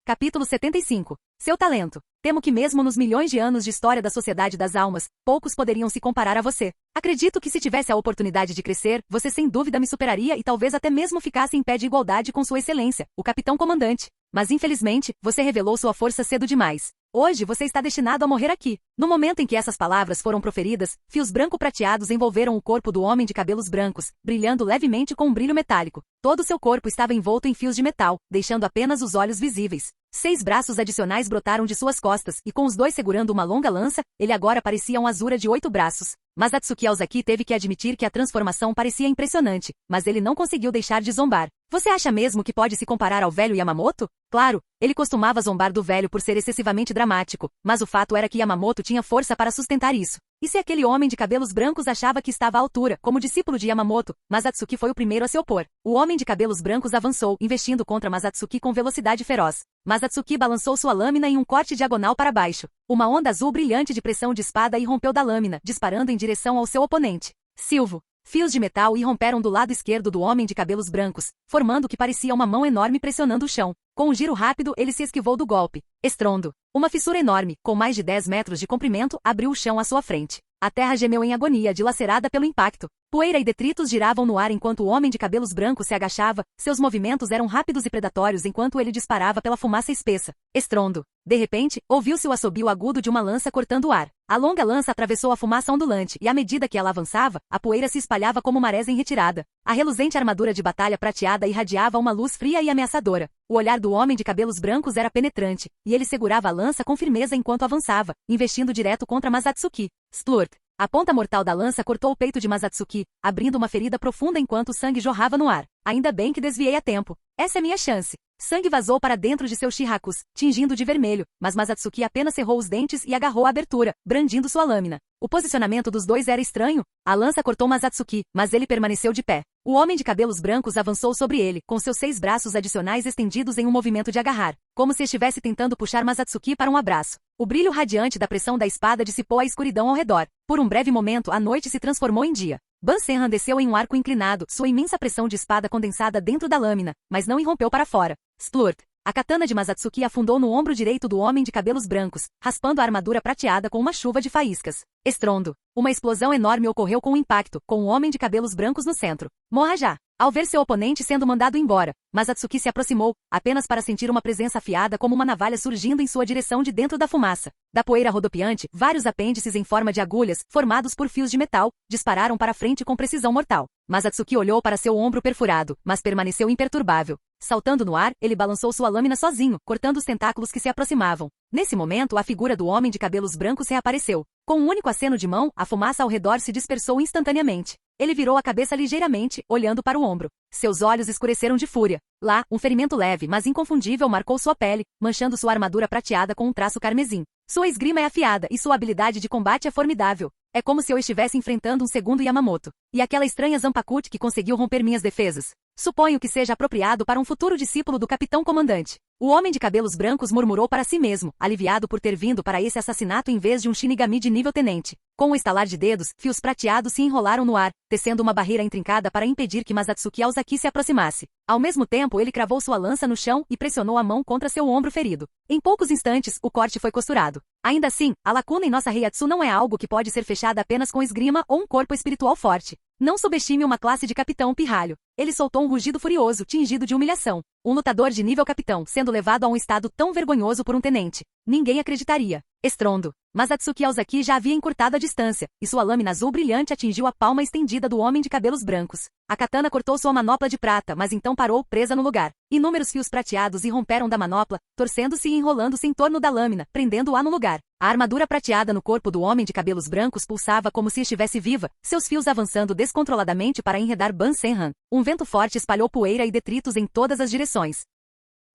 Capítulo 75. Seu talento. Temo que mesmo nos milhões de anos de história da Sociedade das Almas, poucos poderiam se comparar a você. Acredito que se tivesse a oportunidade de crescer, você sem dúvida me superaria e talvez até mesmo ficasse em pé de igualdade com sua excelência, o capitão comandante. Mas infelizmente, você revelou sua força cedo demais. Hoje você está destinado a morrer aqui. No momento em que essas palavras foram proferidas, fios branco-prateados envolveram o corpo do homem de cabelos brancos, brilhando levemente com um brilho metálico. Todo seu corpo estava envolto em fios de metal, deixando apenas os olhos visíveis. 6 braços adicionais brotaram de suas costas, e com os dois segurando uma longa lança, ele agora parecia um Asura de 8 braços. Mas Atsuki Ozaki teve que admitir que a transformação parecia impressionante, mas ele não conseguiu deixar de zombar. Você acha mesmo que pode se comparar ao velho Yamamoto? Claro, ele costumava zombar do velho por ser excessivamente dramático, mas o fato era que Yamamoto tinha força para sustentar isso. E se aquele homem de cabelos brancos achava que estava à altura, como discípulo de Yamamoto, Masatsuki foi o primeiro a se opor. O homem de cabelos brancos avançou, investindo contra Masatsuki com velocidade feroz. Masatsuki balançou sua lâmina em um corte diagonal para baixo. Uma onda azul brilhante de pressão de espada irrompeu da lâmina, disparando em direção ao seu oponente. Silvo. Fios de metal irromperam do lado esquerdo do homem de cabelos brancos, formando o que parecia uma mão enorme pressionando o chão. Com um giro rápido, ele se esquivou do golpe. Estrondo. Uma fissura enorme, com mais de 10 metros de comprimento, abriu o chão à sua frente. A terra gemeu em agonia, dilacerada pelo impacto. Poeira e detritos giravam no ar enquanto o homem de cabelos brancos se agachava, seus movimentos eram rápidos e predatórios enquanto ele disparava pela fumaça espessa. Estrondo. De repente, ouviu-se o assobio agudo de uma lança cortando o ar. A longa lança atravessou a fumaça ondulante e à medida que ela avançava, a poeira se espalhava como marés em retirada. A reluzente armadura de batalha prateada irradiava uma luz fria e ameaçadora. O olhar do homem de cabelos brancos era penetrante, e ele segurava a lança com firmeza enquanto avançava, investindo direto contra Masatsuki. Splurt. A ponta mortal da lança cortou o peito de Masatsuki, abrindo uma ferida profunda enquanto o sangue jorrava no ar. Ainda bem que desviei a tempo. Essa é minha chance. Sangue vazou para dentro de seus shirakus, tingindo de vermelho, mas Masatsuki apenas cerrou os dentes e agarrou a abertura, brandindo sua lâmina. O posicionamento dos dois era estranho. A lança cortou Masatsuki, mas ele permaneceu de pé. O homem de cabelos brancos avançou sobre ele, com seus 6 braços adicionais estendidos em um movimento de agarrar, como se estivesse tentando puxar Masatsuki para um abraço. O brilho radiante da pressão da espada dissipou a escuridão ao redor. Por um breve momento, a noite se transformou em dia. Ban Senran desceu em um arco inclinado, sua imensa pressão de espada condensada dentro da lâmina, mas não irrompeu para fora. Splurt. A katana de Masatsuki afundou no ombro direito do homem de cabelos brancos, raspando a armadura prateada com uma chuva de faíscas. Estrondo. Uma explosão enorme ocorreu com um impacto, com o homem de cabelos brancos no centro. Morra já! Ao ver seu oponente sendo mandado embora, Masatsuki se aproximou, apenas para sentir uma presença afiada como uma navalha surgindo em sua direção de dentro da fumaça. Da poeira rodopiante, vários apêndices em forma de agulhas, formados por fios de metal, dispararam para frente com precisão mortal. Masatsuki olhou para seu ombro perfurado, mas permaneceu imperturbável. Saltando no ar, ele balançou sua lâmina sozinho, cortando os tentáculos que se aproximavam. Nesse momento, a figura do homem de cabelos brancos reapareceu. Com um único aceno de mão, a fumaça ao redor se dispersou instantaneamente. Ele virou a cabeça ligeiramente, olhando para o ombro. Seus olhos escureceram de fúria. Lá, um ferimento leve, mas inconfundível marcou sua pele, manchando sua armadura prateada com um traço carmesim. Sua esgrima é afiada e sua habilidade de combate é formidável. É como se eu estivesse enfrentando um segundo Yamamoto. E aquela estranha Zanpakuti que conseguiu romper minhas defesas. Suponho que seja apropriado para um futuro discípulo do capitão comandante. O homem de cabelos brancos murmurou para si mesmo, aliviado por ter vindo para esse assassinato em vez de um Shinigami de nível tenente. Com um estalar de dedos, fios prateados se enrolaram no ar, tecendo uma barreira intrincada para impedir que Masatsuki Ozaki se aproximasse. Ao mesmo tempo, ele cravou sua lança no chão e pressionou a mão contra seu ombro ferido. Em poucos instantes, o corte foi costurado. Ainda assim, a lacuna em nossa Heiatsu não é algo que pode ser fechada apenas com esgrima ou um corpo espiritual forte. Não subestime uma classe de capitão pirralho. Ele soltou um rugido furioso, tingido de humilhação. Um lutador de nível capitão sendo levado a um estado tão vergonhoso por um tenente. Ninguém acreditaria. Estrondo. Mas Atsuki Aozaki já havia encurtado a distância, e sua lâmina azul brilhante atingiu a palma estendida do homem de cabelos brancos. A katana cortou sua manopla de prata, mas então parou, presa no lugar. Inúmeros fios prateados irromperam da manopla, torcendo-se e enrolando-se em torno da lâmina, prendendo-a no lugar. A armadura prateada no corpo do homem de cabelos brancos pulsava como se estivesse viva, seus fios avançando descontroladamente para enredar Ban Senhan. Um vento forte espalhou poeira e detritos em todas as direções.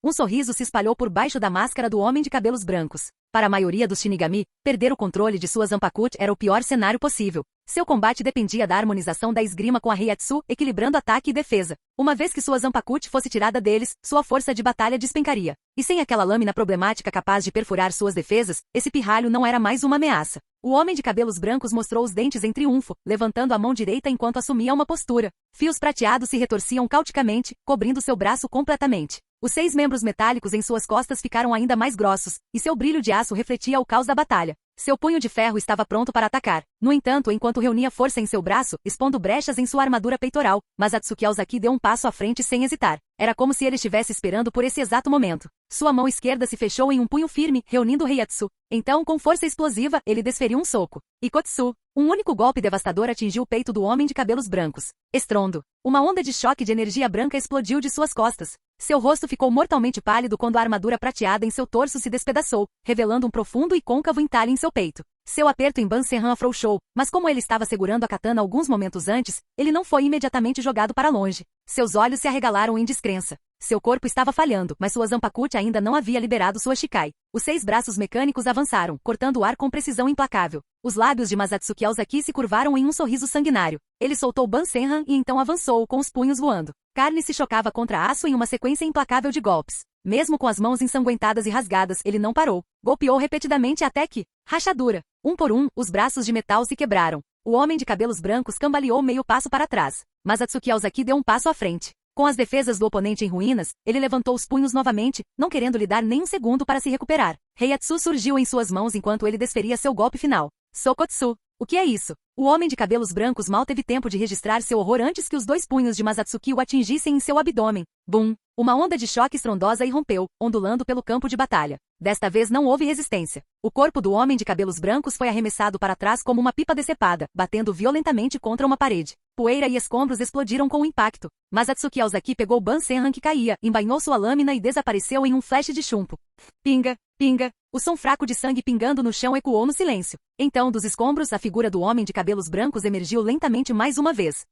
Um sorriso se espalhou por baixo da máscara do homem de cabelos brancos. Para a maioria dos Shinigami, perder o controle de sua Zanpakuti era o pior cenário possível. Seu combate dependia da harmonização da esgrima com a Heiatsu, equilibrando ataque e defesa. Uma vez que sua Zanpakuti fosse tirada deles, sua força de batalha despencaria. E sem aquela lâmina problemática capaz de perfurar suas defesas, esse pirralho não era mais uma ameaça. O homem de cabelos brancos mostrou os dentes em triunfo, levantando a mão direita enquanto assumia uma postura. Fios prateados se retorciam cauticamente, cobrindo seu braço completamente. Os 6 membros metálicos em suas costas ficaram ainda mais grossos, e seu brilho de aço refletia o caos da batalha. Seu punho de ferro estava pronto para atacar. No entanto, enquanto reunia força em seu braço, expondo brechas em sua armadura peitoral, mas Atsuki Aozaki deu um passo à frente sem hesitar. Era como se ele estivesse esperando por esse exato momento. Sua mão esquerda se fechou em um punho firme, reunindo o Heiatsu. Então, com força explosiva, ele desferiu um soco. Ikotsu. Um único golpe devastador atingiu o peito do homem de cabelos brancos. Estrondo. Uma onda de choque de energia branca explodiu de suas costas. Seu rosto ficou mortalmente pálido quando a armadura prateada em seu torso se despedaçou, revelando um profundo e côncavo entalhe em seu peito. Seu aperto em Ban Senhan afrouxou, mas como ele estava segurando a katana alguns momentos antes, ele não foi imediatamente jogado para longe. Seus olhos se arregalaram em descrença. Seu corpo estava falhando, mas sua Zanpakuti ainda não havia liberado sua Shikai. Os 6 braços mecânicos avançaram, cortando o ar com precisão implacável. Os lábios de Masatsuki Aozaki se curvaram em um sorriso sanguinário. Ele soltou Ban Senhan e então avançou, com os punhos voando. Carne se chocava contra aço em uma sequência implacável de golpes. Mesmo com as mãos ensanguentadas e rasgadas, ele não parou. Golpeou repetidamente até que, rachadura. Um por um, os braços de metal se quebraram. O homem de cabelos brancos cambaleou meio passo para trás. Mas Atsuki Aozaki deu um passo à frente. Com as defesas do oponente em ruínas, ele levantou os punhos novamente, não querendo lhe dar nem um segundo para se recuperar. Heiatsu surgiu em suas mãos enquanto ele desferia seu golpe final. Sokotsu. O que é isso? O homem de cabelos brancos mal teve tempo de registrar seu horror antes que os 2 punhos de Masatsuki o atingissem em seu abdômen. Bum! Uma onda de choque estrondosa irrompeu, ondulando pelo campo de batalha. Desta vez não houve resistência. O corpo do homem de cabelos brancos foi arremessado para trás como uma pipa decepada, batendo violentamente contra uma parede. Poeira e escombros explodiram com o impacto. Mas Atsuki Aozaki pegou Ban Senhan que caía, embainhou sua lâmina e desapareceu em um flash de chumbo. Pinga, pinga. O som fraco de sangue pingando no chão ecoou no silêncio. Então, dos escombros, a figura do homem de cabelos brancos emergiu lentamente mais uma vez.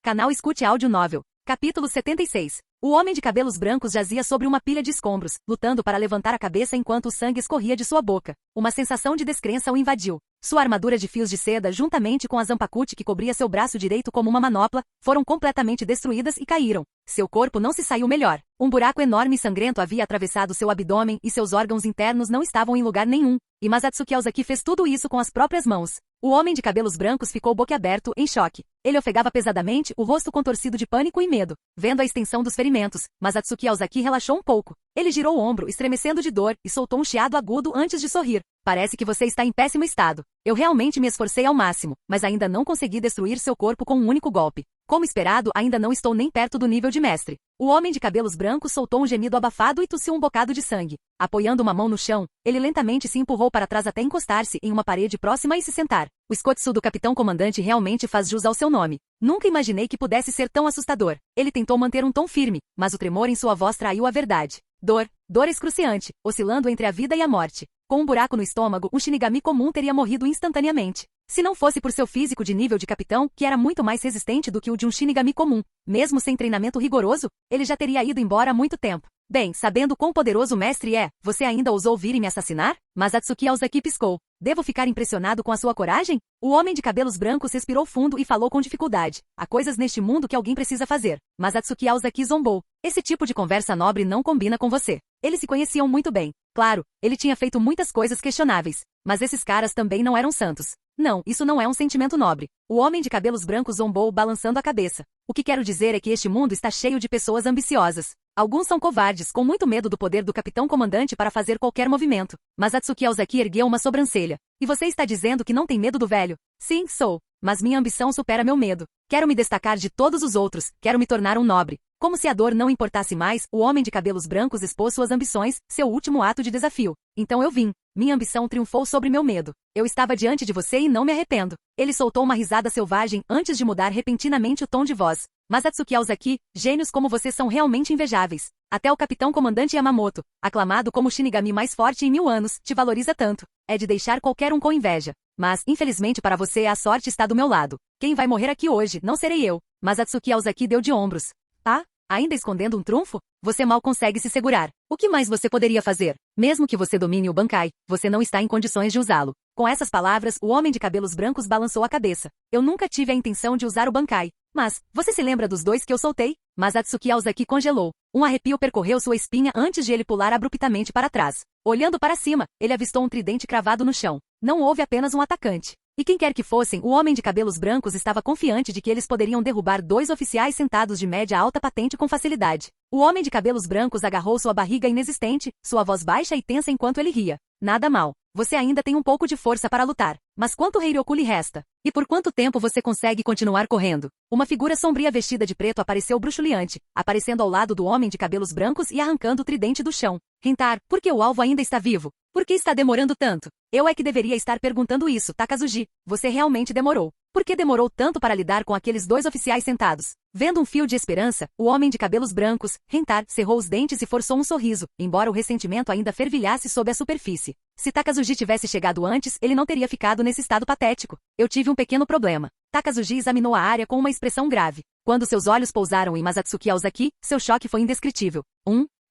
Canal Escute Áudio Novel. Capítulo 76. O homem de cabelos brancos jazia sobre uma pilha de escombros, lutando para levantar a cabeça enquanto o sangue escorria de sua boca. Uma sensação de descrença o invadiu. Sua armadura de fios de seda, juntamente com a Zanpakuti que cobria seu braço direito como uma manopla, foram completamente destruídas e caíram. Seu corpo não se saiu melhor. Um buraco enorme e sangrento havia atravessado seu abdômen e seus órgãos internos não estavam em lugar nenhum. E Masatsuki Aozaki fez tudo isso com as próprias mãos. O homem de cabelos brancos ficou boquiaberto, em choque. Ele ofegava pesadamente, o rosto contorcido de pânico e medo. Vendo a extensão dos ferimentos, Masatsuki Aozaki relaxou um pouco. Ele girou o ombro, estremecendo de dor, e soltou um chiado agudo antes de sorrir. Parece que você está em péssimo estado. Eu realmente me esforcei ao máximo, mas ainda não consegui destruir seu corpo com um único golpe. Como esperado, ainda não estou nem perto do nível de mestre. O homem de cabelos brancos soltou um gemido abafado e tossiu um bocado de sangue. Apoiando uma mão no chão, ele lentamente se empurrou para trás até encostar-se em uma parede próxima e se sentar. O Skotsu do capitão comandante realmente faz jus ao seu nome. Nunca imaginei que pudesse ser tão assustador. Ele tentou manter um tom firme, mas o tremor em sua voz traiu a verdade. Dor excruciante, oscilando entre a vida e a morte. Com um buraco no estômago, um Shinigami comum teria morrido instantaneamente. Se não fosse por seu físico de nível de capitão, que era muito mais resistente do que o de um Shinigami comum, mesmo sem treinamento rigoroso, ele já teria ido embora há muito tempo. Bem, sabendo quão poderoso o mestre é, você ainda ousou vir e me assassinar? Mas Atsuki Aozaki piscou. Devo ficar impressionado com a sua coragem? O homem de cabelos brancos respirou fundo e falou com dificuldade. Há coisas neste mundo que alguém precisa fazer. Mas Atsuki Aozaki zombou. Esse tipo de conversa nobre não combina com você. Eles se conheciam muito bem. Claro, ele tinha feito muitas coisas questionáveis. Mas esses caras também não eram santos. Não, isso não é um sentimento nobre. O homem de cabelos brancos zombou, balançando a cabeça. O que quero dizer é que este mundo está cheio de pessoas ambiciosas. Alguns são covardes, com muito medo do poder do capitão comandante para fazer qualquer movimento. Mas Atsuki Aozaki ergueu uma sobrancelha. E você está dizendo que não tem medo do velho? Sim, sou. Mas minha ambição supera meu medo. Quero me destacar de todos os outros, quero me tornar um nobre. Como se a dor não importasse mais, o homem de cabelos brancos expôs suas ambições, seu último ato de desafio. Então eu vim. Minha ambição triunfou sobre meu medo. Eu estava diante de você e não me arrependo. Ele soltou uma risada selvagem antes de mudar repentinamente o tom de voz. Mas Atsuki Aozaki, gênios como você são realmente invejáveis. Até o capitão comandante Yamamoto, aclamado como o Shinigami mais forte em 1000 anos, te valoriza tanto. É de deixar qualquer um com inveja. Mas, infelizmente para você, a sorte está do meu lado. Quem vai morrer aqui hoje não serei eu. Mas Atsuki Aozaki deu de ombros. Ah? Ainda escondendo um trunfo? Você mal consegue se segurar. O que mais você poderia fazer? Mesmo que você domine o Bankai, você não está em condições de usá-lo. Com essas palavras, o homem de cabelos brancos balançou a cabeça. Eu nunca tive a intenção de usar o Bankai. Mas, você se lembra dos 2 que eu soltei? Mas Atsuki Aozaki congelou. Um arrepio percorreu sua espinha antes de ele pular abruptamente para trás. Olhando para cima, ele avistou um tridente cravado no chão. Não houve apenas um atacante. E quem quer que fossem, o homem de cabelos brancos estava confiante de que eles poderiam derrubar 2 oficiais sentados de média a alta patente com facilidade. O homem de cabelos brancos agarrou sua barriga inexistente, sua voz baixa e tensa enquanto ele ria. Nada mal. Você ainda tem um pouco de força para lutar. Mas quanto Heiryoku lhe resta? E por quanto tempo você consegue continuar correndo? Uma figura sombria vestida de preto apareceu bruxuleante, aparecendo ao lado do homem de cabelos brancos e arrancando o tridente do chão. Rentar, por que o alvo ainda está vivo? Por que está demorando tanto? Eu é que deveria estar perguntando isso, Takazuji. Você realmente demorou. Por que demorou tanto para lidar com aqueles 2 oficiais sentados? Vendo um fio de esperança, o homem de cabelos brancos, Rentar, cerrou os dentes e forçou um sorriso, embora o ressentimento ainda fervilhasse sob a superfície. Se Takazuji tivesse chegado antes, ele não teria ficado nesse estado patético. Eu tive um pequeno problema. Takazuji examinou a área com uma expressão grave. Quando seus olhos pousaram em Masatsuki Aozaki, seu choque foi indescritível.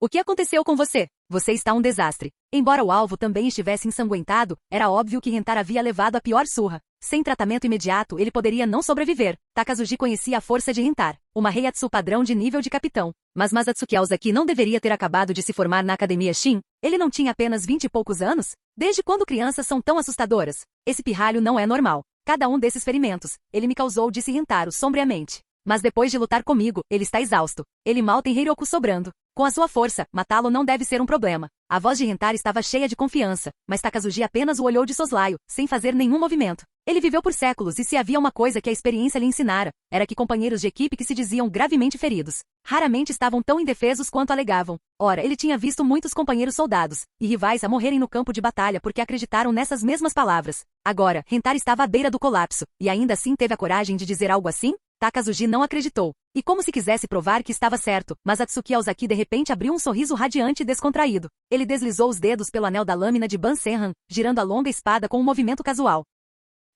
O que aconteceu com você? Você está um desastre. Embora o alvo também estivesse ensanguentado, era óbvio que Rentar havia levado a pior surra. Sem tratamento imediato, ele poderia não sobreviver. Takazuji conhecia a força de Rentar, uma Reiatsu padrão de nível de capitão. Mas Masatsuki Aozaki não deveria ter acabado de se formar na Academia Shin? Ele não tinha apenas 20 e poucos anos? Desde quando crianças são tão assustadoras? Esse pirralho não é normal. Cada um desses ferimentos, ele me causou, disse Rentaro sombriamente. Mas depois de lutar comigo, ele está exausto. Ele mal tem Heiryoku sobrando. Com a sua força, matá-lo não deve ser um problema. A voz de Rentar estava cheia de confiança, mas Takazuji apenas o olhou de soslaio, sem fazer nenhum movimento. Ele viveu por séculos e se havia uma coisa que a experiência lhe ensinara, era que companheiros de equipe que se diziam gravemente feridos, raramente estavam tão indefesos quanto alegavam. Ora, ele tinha visto muitos companheiros soldados e rivais a morrerem no campo de batalha porque acreditaram nessas mesmas palavras. Agora, Rentar estava à beira do colapso, e ainda assim teve a coragem de dizer algo assim? Takazuji não acreditou. E como se quisesse provar que estava certo, mas Atsuki Aozaki de repente abriu um sorriso radiante e descontraído. Ele deslizou os dedos pelo anel da lâmina de Bansenhan, girando a longa espada com um movimento casual.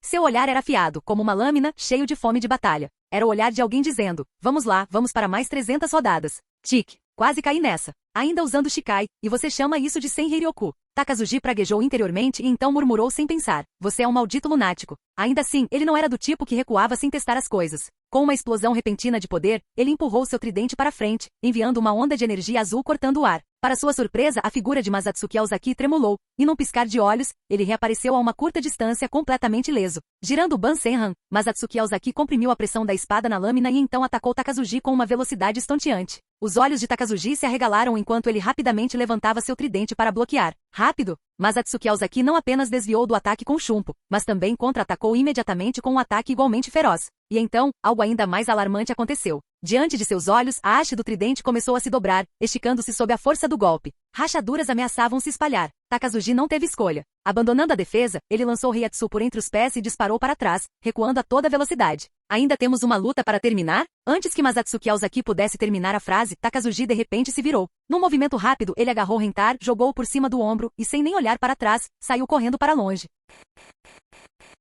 Seu olhar era afiado, como uma lâmina, cheio de fome de batalha. Era o olhar de alguém dizendo, vamos lá, vamos para mais 300 rodadas. Tique, quase caí nessa. Ainda usando Shikai, e você chama isso de Sen Heiryoku. Takazuji praguejou interiormente e então murmurou sem pensar, você é um maldito lunático. Ainda assim, ele não era do tipo que recuava sem testar as coisas. Com uma explosão repentina de poder, ele empurrou seu tridente para frente, enviando uma onda de energia azul cortando o ar. Para sua surpresa, a figura de Masatsuki Aozaki tremulou, e num piscar de olhos, ele reapareceu a uma curta distância completamente ileso. Girando o Bansenhan, Masatsuki Aozaki comprimiu a pressão da espada na lâmina e então atacou Takazuji com uma velocidade estonteante. Os olhos de Takazuji se arregalaram enquanto ele rapidamente levantava seu tridente para bloquear. Rápido! Masatsuki Aozaki não apenas desviou do ataque com chumbo, mas também contra-atacou imediatamente com um ataque igualmente feroz. E então, algo ainda mais alarmante aconteceu. Diante de seus olhos, a haste do tridente começou a se dobrar, esticando-se sob a força do golpe. Rachaduras ameaçavam se espalhar. Takazuji não teve escolha. Abandonando a defesa, ele lançou Reiatsu por entre os pés e disparou para trás, recuando a toda velocidade. Ainda temos uma luta para terminar? Antes que Masatsuki Aozaki pudesse terminar a frase, Takazuji de repente se virou. Num movimento rápido, ele agarrou Rentar, jogou-o por cima do ombro, e sem nem olhar para trás, saiu correndo para longe.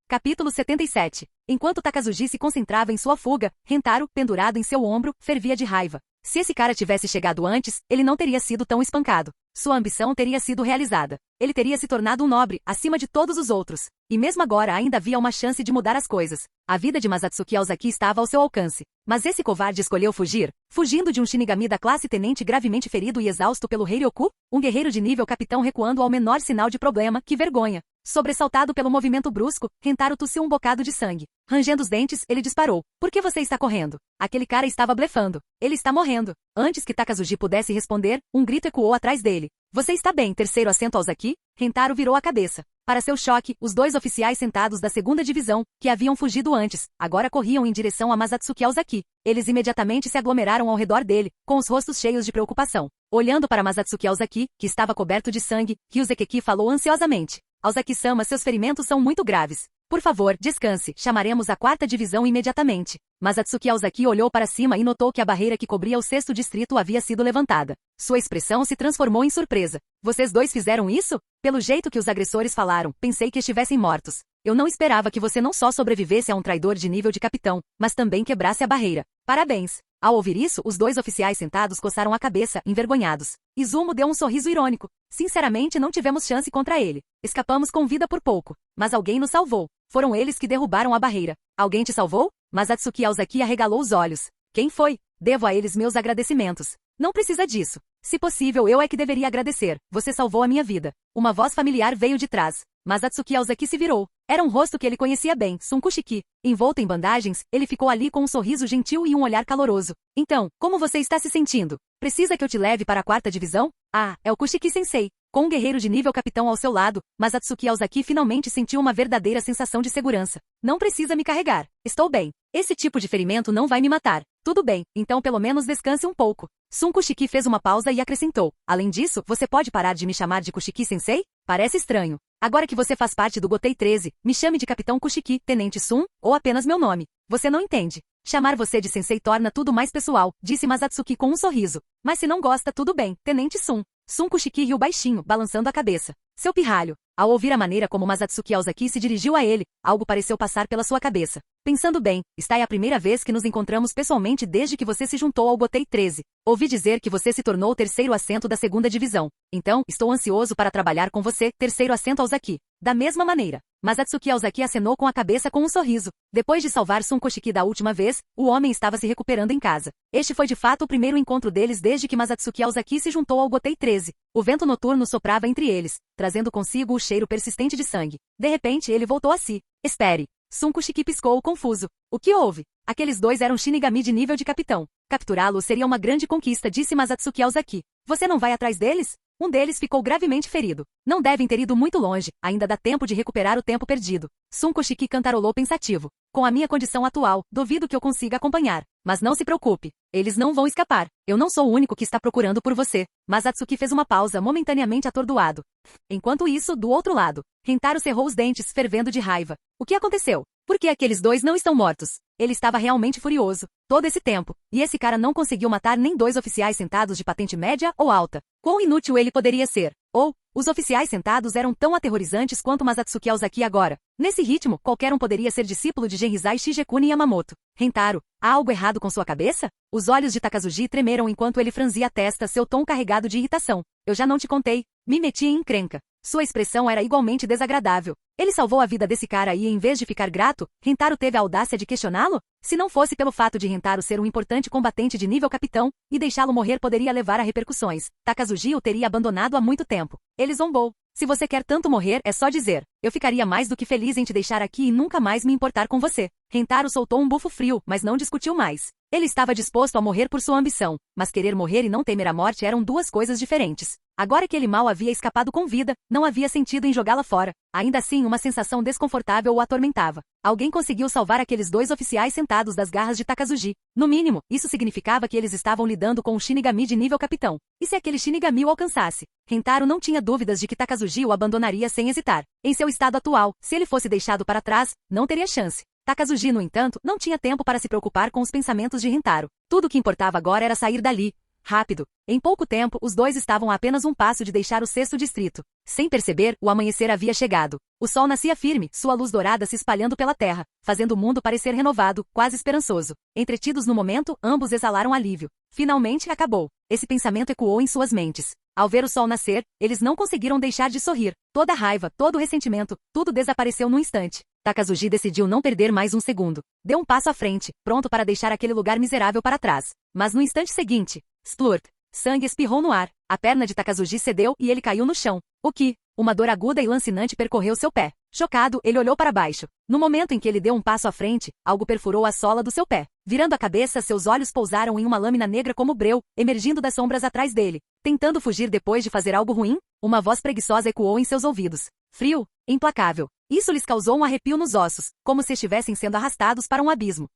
Capítulo 77. Enquanto Takazuji se concentrava em sua fuga, Rentaro, pendurado em seu ombro, fervia de raiva. Se esse cara tivesse chegado antes, ele não teria sido tão espancado. Sua ambição teria sido realizada. Ele teria se tornado um nobre, acima de todos os outros. E mesmo agora ainda havia uma chance de mudar as coisas. A vida de Masatsuki Aozaki estava ao seu alcance. Mas esse covarde escolheu fugir? Fugindo de um Shinigami da classe tenente gravemente ferido e exausto pelo Heiryoku? Um guerreiro de nível capitão recuando ao menor sinal de problema, que vergonha. Sobressaltado pelo movimento brusco, Rentaro tossiu um bocado de sangue. Rangendo os dentes, ele disparou. Por que você está correndo? Aquele cara estava blefando. Ele está morrendo. Antes que Takazuji pudesse responder, um grito ecoou atrás dele. Você está bem, terceiro assento Aozaki? Rentaro virou a cabeça. Para seu choque, os dois oficiais sentados da segunda divisão, que haviam fugido antes, agora corriam em direção a Masatsuki Aozaki. Eles imediatamente se aglomeraram ao redor dele, com os rostos cheios de preocupação. Olhando para Masatsuki Aozaki, que estava coberto de sangue, Ryuzeki falou ansiosamente. Aozaki-sama, seus ferimentos são muito graves. Por favor, descanse, chamaremos a quarta divisão imediatamente. Masatsuki Aozaki olhou para cima e notou que a barreira que cobria o sexto distrito havia sido levantada. Sua expressão se transformou em surpresa. Vocês dois fizeram isso? Pelo jeito que os agressores falaram, pensei que estivessem mortos. Eu não esperava que você não só sobrevivesse a um traidor de nível de capitão, mas também quebrasse a barreira. Parabéns! Ao ouvir isso, os dois oficiais sentados coçaram a cabeça, envergonhados. Izumo deu um sorriso irônico. Sinceramente, não tivemos chance contra ele. Escapamos com vida por pouco. Mas alguém nos salvou. Foram eles que derrubaram a barreira. Alguém te salvou? Masatsuki Aozaki arregalou os olhos. Quem foi? Devo a eles meus agradecimentos. Não precisa disso. Se possível, eu é que deveria agradecer. Você salvou a minha vida. Uma voz familiar veio de trás. Masatsuki Aozaki se virou. Era um rosto que ele conhecia bem, Sun Kushiki. Envolto em bandagens, ele ficou ali com um sorriso gentil e um olhar caloroso. Então, como você está se sentindo? Precisa que eu te leve para a quarta divisão? Ah, é o Kushiki-sensei. Com um guerreiro de nível capitão ao seu lado, Masatsuki Aozaki finalmente sentiu uma verdadeira sensação de segurança. Não precisa me carregar. Estou bem. Esse tipo de ferimento não vai me matar. Tudo bem, então pelo menos descanse um pouco. Sun Kushiki fez uma pausa e acrescentou. Além disso, você pode parar de me chamar de Kushiki-sensei? Parece estranho. Agora que você faz parte do Gotei 13, me chame de Capitão Kushiki, Tenente Sun, ou apenas meu nome. Você não entende. Chamar você de sensei torna tudo mais pessoal, disse Masatsuki com um sorriso. Mas se não gosta, tudo bem, Tenente Sun. Sun Kushiki riu baixinho, balançando a cabeça. Seu pirralho. Ao ouvir a maneira como Masatsuki Aozaki se dirigiu a ele, algo pareceu passar pela sua cabeça. Pensando bem, esta é a primeira vez que nos encontramos pessoalmente desde que você se juntou ao Gotei 13. Ouvi dizer que você se tornou o terceiro assento da segunda divisão. Então, estou ansioso para trabalhar com você, terceiro assento Aozaki. Da mesma maneira. Masatsuki Aozaki acenou com a cabeça com um sorriso. Depois de salvar Sun Kushiki da última vez, o homem estava se recuperando em casa. Este foi de fato o primeiro encontro deles desde que Masatsuki Aozaki se juntou ao Gotei 13. O vento noturno soprava entre eles, trazendo consigo o cheiro persistente de sangue. De repente, ele voltou a si. Espere. Sun Kushiki piscou confuso. O que houve? Aqueles dois eram Shinigami de nível de capitão. Capturá-los seria uma grande conquista, disse Masatsuki Aozaki. Você não vai atrás deles? Um deles ficou gravemente ferido. Não devem ter ido muito longe, ainda dá tempo de recuperar o tempo perdido. Sun Kushiki cantarolou pensativo. Com a minha condição atual, duvido que eu consiga acompanhar. Mas não se preocupe, eles não vão escapar. Eu não sou o único que está procurando por você. Masatsuki fez uma pausa, momentaneamente atordoado. Enquanto isso, do outro lado, Rentaro cerrou os dentes, fervendo de raiva. O que aconteceu? Por que aqueles dois não estão mortos? Ele estava realmente furioso. Todo esse tempo. E esse cara não conseguiu matar nem dois oficiais sentados de patente média ou alta. Quão inútil ele poderia ser? Ou, os oficiais sentados eram tão aterrorizantes quanto Masatsuki Aozaki agora. Nesse ritmo, qualquer um poderia ser discípulo de Genrizai Shigekuni Yamamoto. Rentaro, há algo errado com sua cabeça? Os olhos de Takazuji tremeram enquanto ele franzia a testa, seu tom carregado de irritação. Eu já não te contei. Me meti em encrenca. Sua expressão era igualmente desagradável. Ele salvou a vida desse cara e, em vez de ficar grato, Rentaro teve a audácia de questioná-lo? Se não fosse pelo fato de Rentaro ser um importante combatente de nível capitão, e deixá-lo morrer poderia levar a repercussões, Takazuji o teria abandonado há muito tempo. Ele zombou. Se você quer tanto morrer, é só dizer. Eu ficaria mais do que feliz em te deixar aqui e nunca mais me importar com você. Rentaro soltou um bufo frio, mas não discutiu mais. Ele estava disposto a morrer por sua ambição, mas querer morrer e não temer a morte eram duas coisas diferentes. Agora que ele mal havia escapado com vida, não havia sentido em jogá-la fora. Ainda assim, uma sensação desconfortável o atormentava. Alguém conseguiu salvar aqueles dois oficiais sentados das garras de Takazuji. No mínimo, isso significava que eles estavam lidando com um Shinigami de nível capitão. E se aquele Shinigami o alcançasse? Rentaro não tinha dúvidas de que Takazuji o abandonaria sem hesitar. Em seu estado atual, se ele fosse deixado para trás, não teria chance. Takazuji, no entanto, não tinha tempo para se preocupar com os pensamentos de Rentaro. Tudo o que importava agora era sair dali. Rápido. Em pouco tempo, os dois estavam a apenas um passo de deixar o sexto distrito. Sem perceber, o amanhecer havia chegado. O sol nascia firme, sua luz dourada se espalhando pela terra, fazendo o mundo parecer renovado, quase esperançoso. Entretidos no momento, ambos exalaram alívio. Finalmente acabou. Esse pensamento ecoou em suas mentes. Ao ver o sol nascer, eles não conseguiram deixar de sorrir. Toda a raiva, todo o ressentimento, tudo desapareceu num instante. Takazuji decidiu não perder mais um segundo. Deu um passo à frente, pronto para deixar aquele lugar miserável para trás. Mas no instante seguinte, splurt! Sangue espirrou no ar. A perna de Takazuji cedeu e ele caiu no chão. O que? Uma dor aguda e lancinante percorreu seu pé. Chocado, ele olhou para baixo. No momento em que ele deu um passo à frente, algo perfurou a sola do seu pé. Virando a cabeça, seus olhos pousaram em uma lâmina negra como breu, emergindo das sombras atrás dele. Tentando fugir depois de fazer algo ruim, uma voz preguiçosa ecoou em seus ouvidos. Frio, implacável. Isso lhes causou um arrepio nos ossos, como se estivessem sendo arrastados para um abismo.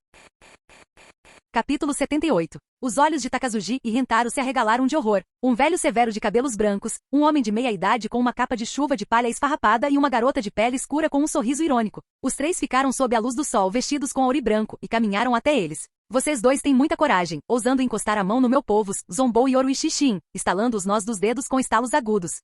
Capítulo 78. Os olhos de Takazuji e Rentaro se arregalaram de horror. Um velho severo de cabelos brancos, um homem de meia-idade com uma capa de chuva de palha esfarrapada e uma garota de pele escura com um sorriso irônico. Os três ficaram sob a luz do sol vestidos com ouro branco e caminharam até eles. Vocês dois têm muita coragem, ousando encostar a mão no meu povos, zombou Yoruichi Shin, estalando os nós dos dedos com estalos agudos.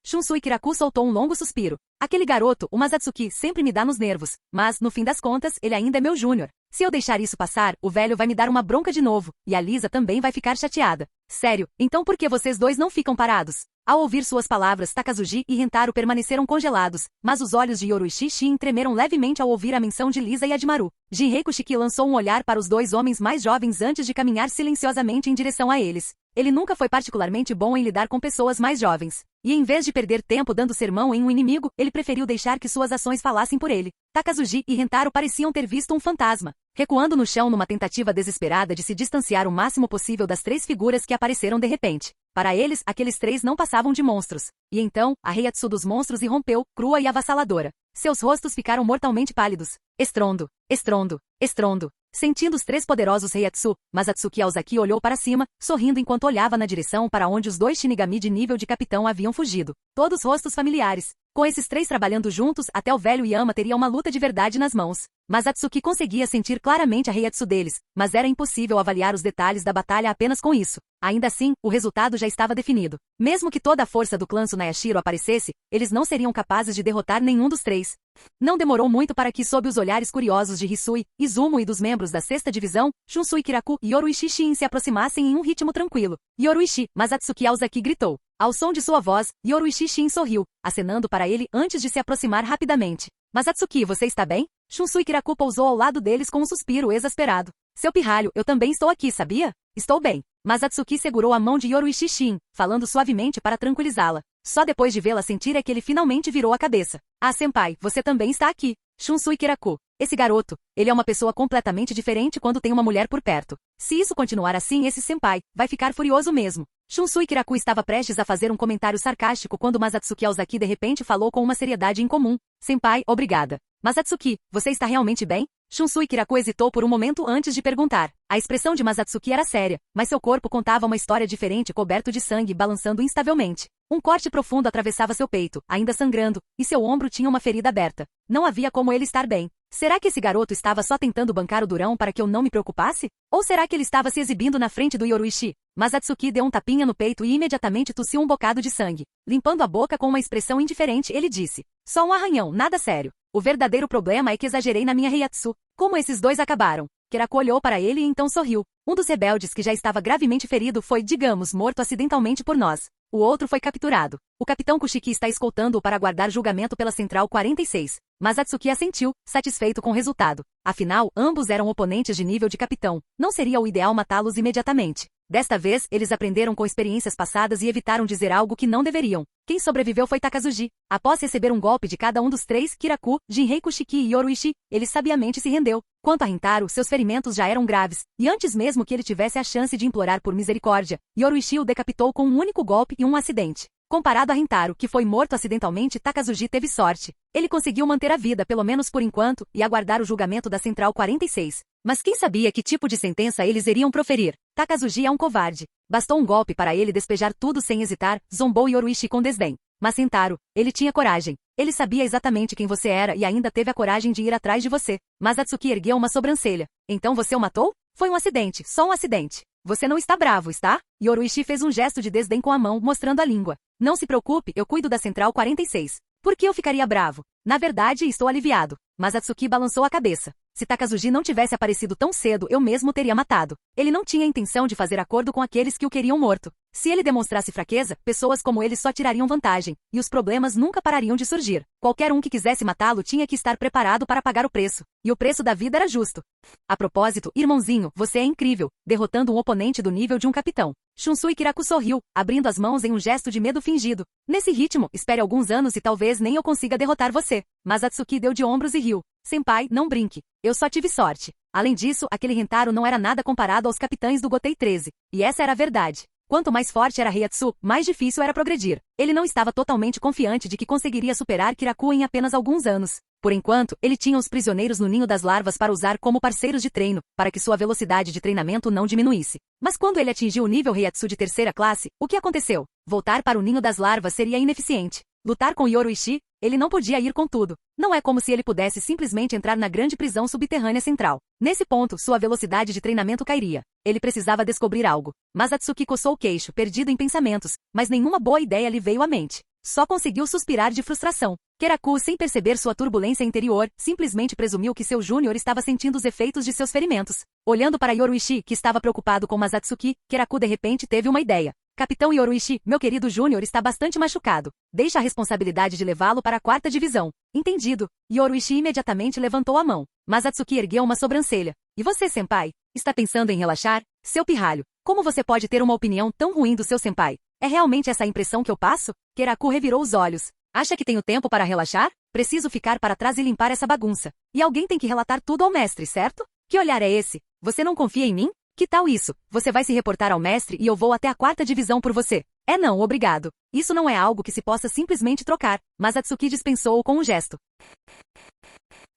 Shunsui Kiraku soltou um longo suspiro. Aquele garoto, o Masatsuki, sempre me dá nos nervos, mas, no fim das contas, ele ainda é meu júnior. Se eu deixar isso passar, o velho vai me dar uma bronca de novo, e a Lisa também vai ficar chateada. Sério, então por que vocês dois não ficam parados? Ao ouvir suas palavras, Takazuji e Rentaro permaneceram congelados, mas os olhos de Yoruichi Shin tremeram levemente ao ouvir a menção de Lisa e Admaru. Jinrei Kushiki lançou um olhar para os dois homens mais jovens antes de caminhar silenciosamente em direção a eles. Ele nunca foi particularmente bom em lidar com pessoas mais jovens. E em vez de perder tempo dando sermão em um inimigo, ele preferiu deixar que suas ações falassem por ele. Takazuji e Rentaro pareciam ter visto um fantasma, recuando no chão numa tentativa desesperada de se distanciar o máximo possível das três figuras que apareceram de repente. Para eles, aqueles três não passavam de monstros. E então, a Heiatsu dos monstros irrompeu, crua e avassaladora. Seus rostos ficaram mortalmente pálidos. Estrondo, estrondo, estrondo. Sentindo os três poderosos Heiatsu, Masatsuki Aozaki olhou para cima, sorrindo enquanto olhava na direção para onde os dois Shinigami de nível de capitão haviam fugido. Todos rostos familiares. Com esses três trabalhando juntos, até o velho Yama teria uma luta de verdade nas mãos. Masatsuki conseguia sentir claramente a Heiatsu deles, mas era impossível avaliar os detalhes da batalha apenas com isso. Ainda assim, o resultado já estava definido. Mesmo que toda a força do clã Tsunayashiro aparecesse, eles não seriam capazes de derrotar nenhum dos três. Não demorou muito para que, sob os olhares curiosos de Hisui, Izumo e dos membros da 6ª divisão, Shunsui Kiraku e Yoruichi Shin se aproximassem em um ritmo tranquilo. Yoruichi, Masatsuki Aozaki gritou. Ao som de sua voz, Yoruichi Shin sorriu, acenando para ele antes de se aproximar rapidamente. Masatsuki, você está bem? Shunsui Kiraku pousou ao lado deles com um suspiro exasperado. Seu pirralho, eu também estou aqui, sabia? Estou bem. Masatsuki segurou a mão de Yoruichi Shin, falando suavemente para tranquilizá-la. Só depois de vê-la sentir é que ele finalmente virou a cabeça. Ah, senpai, você também está aqui. Shunsui Kiraku. Esse garoto, ele é uma pessoa completamente diferente quando tem uma mulher por perto. Se isso continuar assim, esse senpai vai ficar furioso mesmo. Shunsui Kiraku estava prestes a fazer um comentário sarcástico quando Masatsuki Aozaki de repente falou com uma seriedade incomum. Senpai, obrigada. Masatsuki, você está realmente bem? Shunsui Kiraku hesitou por um momento antes de perguntar. A expressão de Masatsuki era séria, mas seu corpo contava uma história diferente coberto de sangue balançando instavelmente. Um corte profundo atravessava seu peito, ainda sangrando, e seu ombro tinha uma ferida aberta. Não havia como ele estar bem. Será que esse garoto estava só tentando bancar o durão para que eu não me preocupasse? Ou será que ele estava se exibindo na frente do Yoruichi? Masatsuki deu um tapinha no peito e imediatamente tossiu um bocado de sangue. Limpando a boca com uma expressão indiferente, ele disse. Só um arranhão, nada sério. O verdadeiro problema é que exagerei na minha Heiatsu. Como esses dois acabaram? Kiraku olhou para ele e então sorriu. Um dos rebeldes que já estava gravemente ferido foi, digamos, morto acidentalmente por nós. O outro foi capturado. O capitão Kushiki está escoltando-o para aguardar julgamento pela Central 46. Masatsuki assentiu, satisfeito com o resultado. Afinal, ambos eram oponentes de nível de capitão. Não seria o ideal matá-los imediatamente. Desta vez, eles aprenderam com experiências passadas e evitaram dizer algo que não deveriam. Quem sobreviveu foi Takazuji. Após receber um golpe de cada um dos três, Kiraku, Jinrei Kushiki e Yoruichi, ele sabiamente se rendeu. Quanto a Rentaro, seus ferimentos já eram graves, e antes mesmo que ele tivesse a chance de implorar por misericórdia, Yoruichi o decapitou com um único golpe e um acidente. Comparado a Rentaro, que foi morto acidentalmente, Takazuji teve sorte. Ele conseguiu manter a vida pelo menos por enquanto e aguardar o julgamento da Central 46. Mas quem sabia que tipo de sentença eles iriam proferir? Takazuji é um covarde. Bastou um golpe para ele despejar tudo sem hesitar, zombou Yoruichi com desdém. Mas Rentaro, ele tinha coragem. Ele sabia exatamente quem você era e ainda teve a coragem de ir atrás de você. Masatsuki ergueu uma sobrancelha. Então você o matou? Foi um acidente, só um acidente. Você não está bravo, está? Yoruichi fez um gesto de desdém com a mão, mostrando a língua. Não se preocupe, eu cuido da Central 46. Por que eu ficaria bravo? Na verdade, estou aliviado. Mas Atsuki balançou a cabeça. Se Takazuji não tivesse aparecido tão cedo, eu mesmo teria matado. Ele não tinha intenção de fazer acordo com aqueles que o queriam morto. Se ele demonstrasse fraqueza, pessoas como ele só tirariam vantagem, e os problemas nunca parariam de surgir. Qualquer um que quisesse matá-lo tinha que estar preparado para pagar o preço. E o preço da vida era justo. A propósito, irmãozinho, você é incrível, derrotando um oponente do nível de um capitão. Shunsui Kiraku sorriu, abrindo as mãos em um gesto de medo fingido. Nesse ritmo, espere alguns anos e talvez nem eu consiga derrotar você. Mas Atsuki deu de ombros e riu. Senpai, não brinque. Eu só tive sorte. Além disso, aquele Rentaro não era nada comparado aos capitães do Gotei 13. E essa era a verdade. Quanto mais forte era Heiatsu, mais difícil era progredir. Ele não estava totalmente confiante de que conseguiria superar Kiraku em apenas alguns anos. Por enquanto, ele tinha os prisioneiros no ninho das larvas para usar como parceiros de treino, para que sua velocidade de treinamento não diminuísse. Mas quando ele atingiu o nível Heiatsu de terceira classe, o que aconteceu? Voltar para o ninho das larvas seria ineficiente. Lutar com Yoru Ishii, ele não podia ir com tudo. Não é como se ele pudesse simplesmente entrar na grande prisão subterrânea central. Nesse ponto, sua velocidade de treinamento cairia. Ele precisava descobrir algo. Mas Atsuki coçou o queixo, perdido em pensamentos, mas nenhuma boa ideia lhe veio à mente. Só conseguiu suspirar de frustração. Kiraku, sem perceber sua turbulência interior, simplesmente presumiu que seu júnior estava sentindo os efeitos de seus ferimentos. Olhando para Yoru Ishii, que estava preocupado com Masatsuki, Kiraku de repente teve uma ideia. Capitão Yoru Ishii, meu querido júnior está bastante machucado. Deixa a responsabilidade de levá-lo para a 4ª divisão. Entendido. Yoru Ishii imediatamente levantou a mão. Mas Atsuki ergueu uma sobrancelha. E você, senpai? Está pensando em relaxar? Seu pirralho, como você pode ter uma opinião tão ruim do seu senpai? É realmente essa a impressão que eu passo? Kiraku revirou os olhos. Acha que tenho tempo para relaxar? Preciso ficar para trás e limpar essa bagunça. E alguém tem que relatar tudo ao mestre, certo? Que olhar é esse? Você não confia em mim? Que tal isso? Você vai se reportar ao mestre e eu vou até a 4ª divisão por você. É não, obrigado. Isso não é algo que se possa simplesmente trocar. Mas Atsuki dispensou-o com um gesto.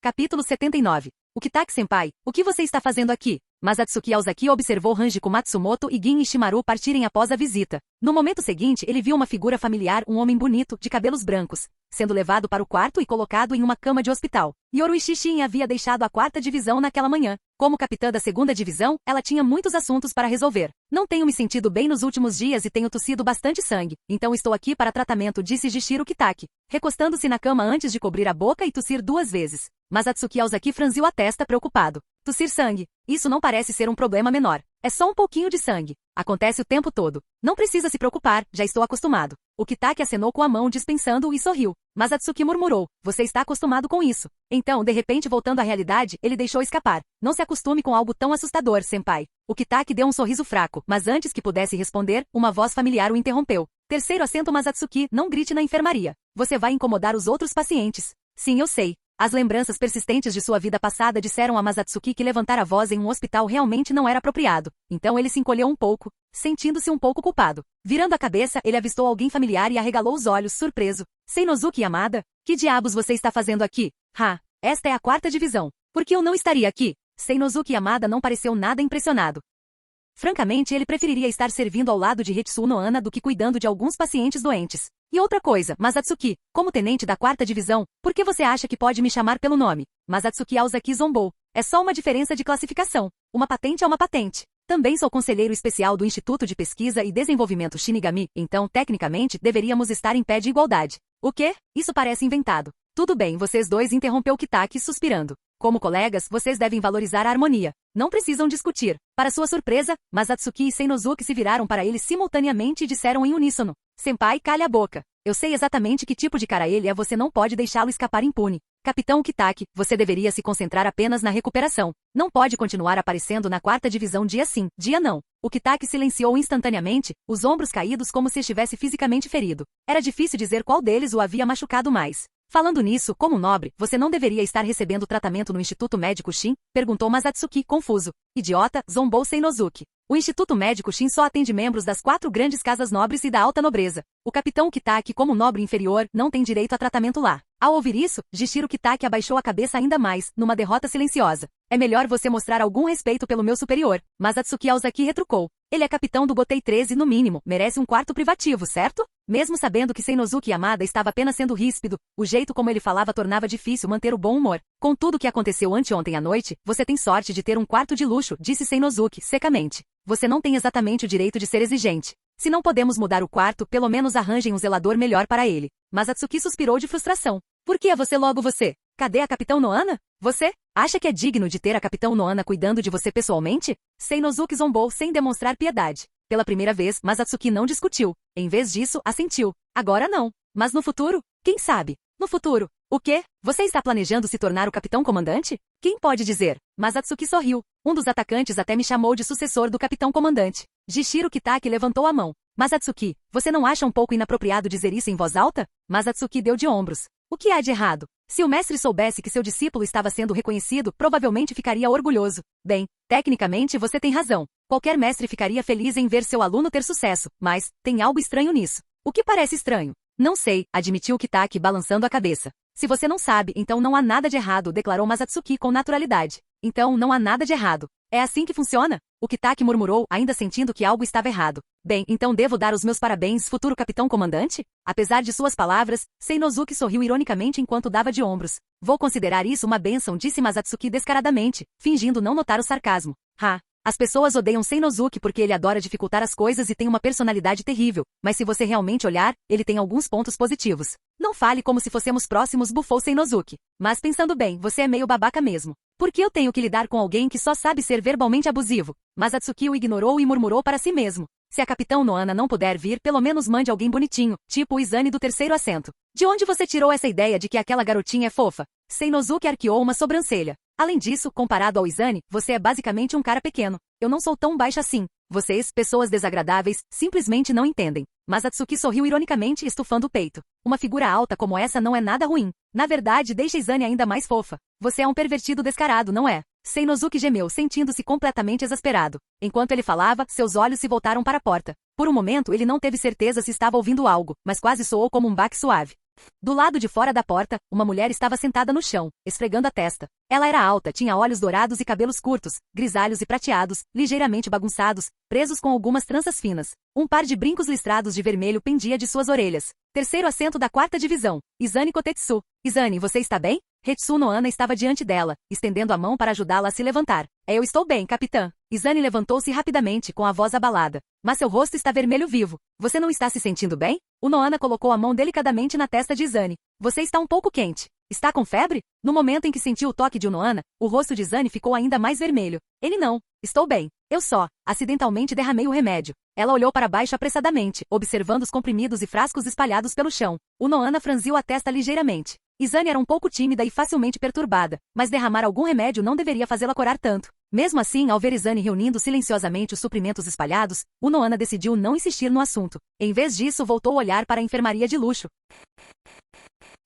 Capítulo 79. O Kitaki-senpai, o que você está fazendo aqui? Mas Atsuki Aozaki observou Hanjiko Matsumoto e Gin Ishimaru partirem após a visita. No momento seguinte, ele viu uma figura familiar, um homem bonito, de cabelos brancos, sendo levado para o quarto e colocado em uma cama de hospital. Yoru Ishii havia deixado a 4ª divisão naquela manhã. Como capitã da 2ª divisão, ela tinha muitos assuntos para resolver. Não tenho me sentido bem nos últimos dias e tenho tossido bastante sangue, então estou aqui para tratamento, disse Jishiro Kitaki, recostando-se na cama antes de cobrir a boca e tossir 2 vezes. Mas Atsuki Aozaki franziu a testa preocupado. Tossir sangue. Isso não parece ser um problema menor. É só um pouquinho de sangue. Acontece o tempo todo. Não precisa se preocupar, já estou acostumado. O Kitaki acenou com a mão dispensando-o e sorriu. Mas Atsuki murmurou. Você está acostumado com isso. Então, de repente voltando à realidade, ele deixou escapar. Não se acostume com algo tão assustador, senpai. O Kitaki deu um sorriso fraco, mas antes que pudesse responder, uma voz familiar o interrompeu. Terceiro assento Masatsuki, não grite na enfermaria. Você vai incomodar os outros pacientes. Sim, eu sei. As lembranças persistentes de sua vida passada disseram a Masatsuki que levantar a voz em um hospital realmente não era apropriado. Então ele se encolheu um pouco, sentindo-se um pouco culpado. Virando a cabeça, ele avistou alguém familiar e arregalou os olhos, surpreso. Seinosuke Yamada? Que diabos você está fazendo aqui? Esta é a 4ª divisão. Por que eu não estaria aqui? Seinosuke Yamada não pareceu nada impressionado. Francamente, ele preferiria estar servindo ao lado de Hetsu no Ana do que cuidando de alguns pacientes doentes. E outra coisa, Masatsuki, como tenente da 4ª divisão, por que você acha que pode me chamar pelo nome? Masatsuki Aozaki zombou. É só uma diferença de classificação. Uma patente é uma patente. Também sou conselheiro especial do Instituto de Pesquisa e Desenvolvimento Shinigami, então, tecnicamente, deveríamos estar em pé de igualdade. O quê? Isso parece inventado. Tudo bem, vocês dois, interrompeu Kitaki, suspirando. Como colegas, vocês devem valorizar a harmonia. Não precisam discutir. Para sua surpresa, Masatsuki e Seinosuke se viraram para ele simultaneamente e disseram em uníssono. Senpai, calha a boca. Eu sei exatamente que tipo de cara ele é, você não pode deixá-lo escapar impune. Capitão Kitaki, você deveria se concentrar apenas na recuperação. Não pode continuar aparecendo na 4ª divisão dia sim, dia não. O Kitaki silenciou instantaneamente, os ombros caídos como se estivesse fisicamente ferido. Era difícil dizer qual deles o havia machucado mais. Falando nisso, como nobre, você não deveria estar recebendo tratamento no Instituto Médico Shin? Perguntou Masatsuki, confuso. Idiota, zombou Seinosuke. O Instituto Médico Shin só atende membros das 4 grandes casas nobres e da alta nobreza. O capitão Kitaki, como nobre inferior, não tem direito a tratamento lá. Ao ouvir isso, Jishiro Kitaki abaixou a cabeça ainda mais, numa derrota silenciosa. É melhor você mostrar algum respeito pelo meu superior. Mas Atsuki Aozaki retrucou. Ele é capitão do Gotei 13 no mínimo, merece um quarto privativo, certo? Mesmo sabendo que Seinosuke Yamada estava apenas sendo ríspido, o jeito como ele falava tornava difícil manter o bom humor. Com tudo o que aconteceu anteontem à noite, você tem sorte de ter um quarto de luxo, disse Seinosuke, secamente. Você não tem exatamente o direito de ser exigente. Se não podemos mudar o quarto, pelo menos arranjem um zelador melhor para ele. Mas Atsuki suspirou de frustração. Por que é você logo você? Cadê a Capitão Noana? Você? Acha que é digno de ter a Capitão Noana cuidando de você pessoalmente? Seinosuke zombou sem demonstrar piedade. Pela primeira vez, Masatsuki não discutiu. Em vez disso, assentiu. Agora não. Mas no futuro? Quem sabe? No futuro. O quê? Você está planejando se tornar o Capitão Comandante? Quem pode dizer? Masatsuki sorriu. Um dos atacantes até me chamou de sucessor do Capitão Comandante. Jishiro Kitaki levantou a mão. Masatsuki, você não acha um pouco inapropriado dizer isso em voz alta? Masatsuki deu de ombros. O que há de errado? Se o mestre soubesse que seu discípulo estava sendo reconhecido, provavelmente ficaria orgulhoso. Bem, tecnicamente você tem razão. Qualquer mestre ficaria feliz em ver seu aluno ter sucesso, mas tem algo estranho nisso. O que parece estranho? Não sei, admitiu Kitaki balançando a cabeça. Se você não sabe, então não há nada de errado, declarou Masatsuki com naturalidade. Então não há nada de errado. É assim que funciona? O Kitaki murmurou, ainda sentindo que algo estava errado. Bem, então devo dar os meus parabéns, futuro Capitão Comandante? Apesar de suas palavras, Seinosuke sorriu ironicamente enquanto dava de ombros. Vou considerar isso uma bênção, disse Masatsuki descaradamente, fingindo não notar o sarcasmo. As pessoas odeiam Seinosuke porque ele adora dificultar as coisas e tem uma personalidade terrível, mas se você realmente olhar, ele tem alguns pontos positivos. Não fale como se fossemos próximos, bufou Seinosuke. Mas pensando bem, você é meio babaca mesmo. Por que eu tenho que lidar com alguém que só sabe ser verbalmente abusivo? Masatsuki o ignorou e murmurou para si mesmo. Se a Capitão Noana não puder vir, pelo menos mande alguém bonitinho, tipo o Izane do terceiro assento. De onde você tirou essa ideia de que aquela garotinha é fofa? Seinosuke arqueou uma sobrancelha. Além disso, comparado ao Izane, você é basicamente um cara pequeno. Eu não sou tão baixa assim. Vocês, pessoas desagradáveis, simplesmente não entendem. Masatsuki sorriu ironicamente, estufando o peito. Uma figura alta como essa não é nada ruim. Na verdade, deixa Izane ainda mais fofa. Você é um pervertido descarado, não é? Seinosuke gemeu, sentindo-se completamente exasperado. Enquanto ele falava, seus olhos se voltaram para a porta. Por um momento, ele não teve certeza se estava ouvindo algo, mas quase soou como um baque suave. Do lado de fora da porta, uma mulher estava sentada no chão, esfregando a testa. Ela era alta, tinha olhos dourados e cabelos curtos, grisalhos e prateados, ligeiramente bagunçados, presos com algumas tranças finas. Um par de brincos listrados de vermelho pendia de suas orelhas. Terceiro assento da quarta divisão. Izane Kotetsu. Izane, você está bem? Hetsu Noana estava diante dela, estendendo a mão para ajudá-la a se levantar. Eu estou bem, capitã. Izane levantou-se rapidamente, com a voz abalada. Mas seu rosto está vermelho vivo. Você não está se sentindo bem? O Noana colocou a mão delicadamente na testa de Izane. Você está um pouco quente. Está com febre? No momento em que sentiu o toque de Noana, o rosto de Izane ficou ainda mais vermelho. Ele não. Estou bem. Eu só, acidentalmente derramei o remédio. Ela olhou para baixo apressadamente, observando os comprimidos e frascos espalhados pelo chão. O Noana franziu a testa ligeiramente. Izane era um pouco tímida e facilmente perturbada, mas derramar algum remédio não deveria fazê-la corar tanto. Mesmo assim, ao ver Izane reunindo silenciosamente os suprimentos espalhados, o Noana decidiu não insistir no assunto. Em vez disso, voltou a olhar para a enfermaria de luxo.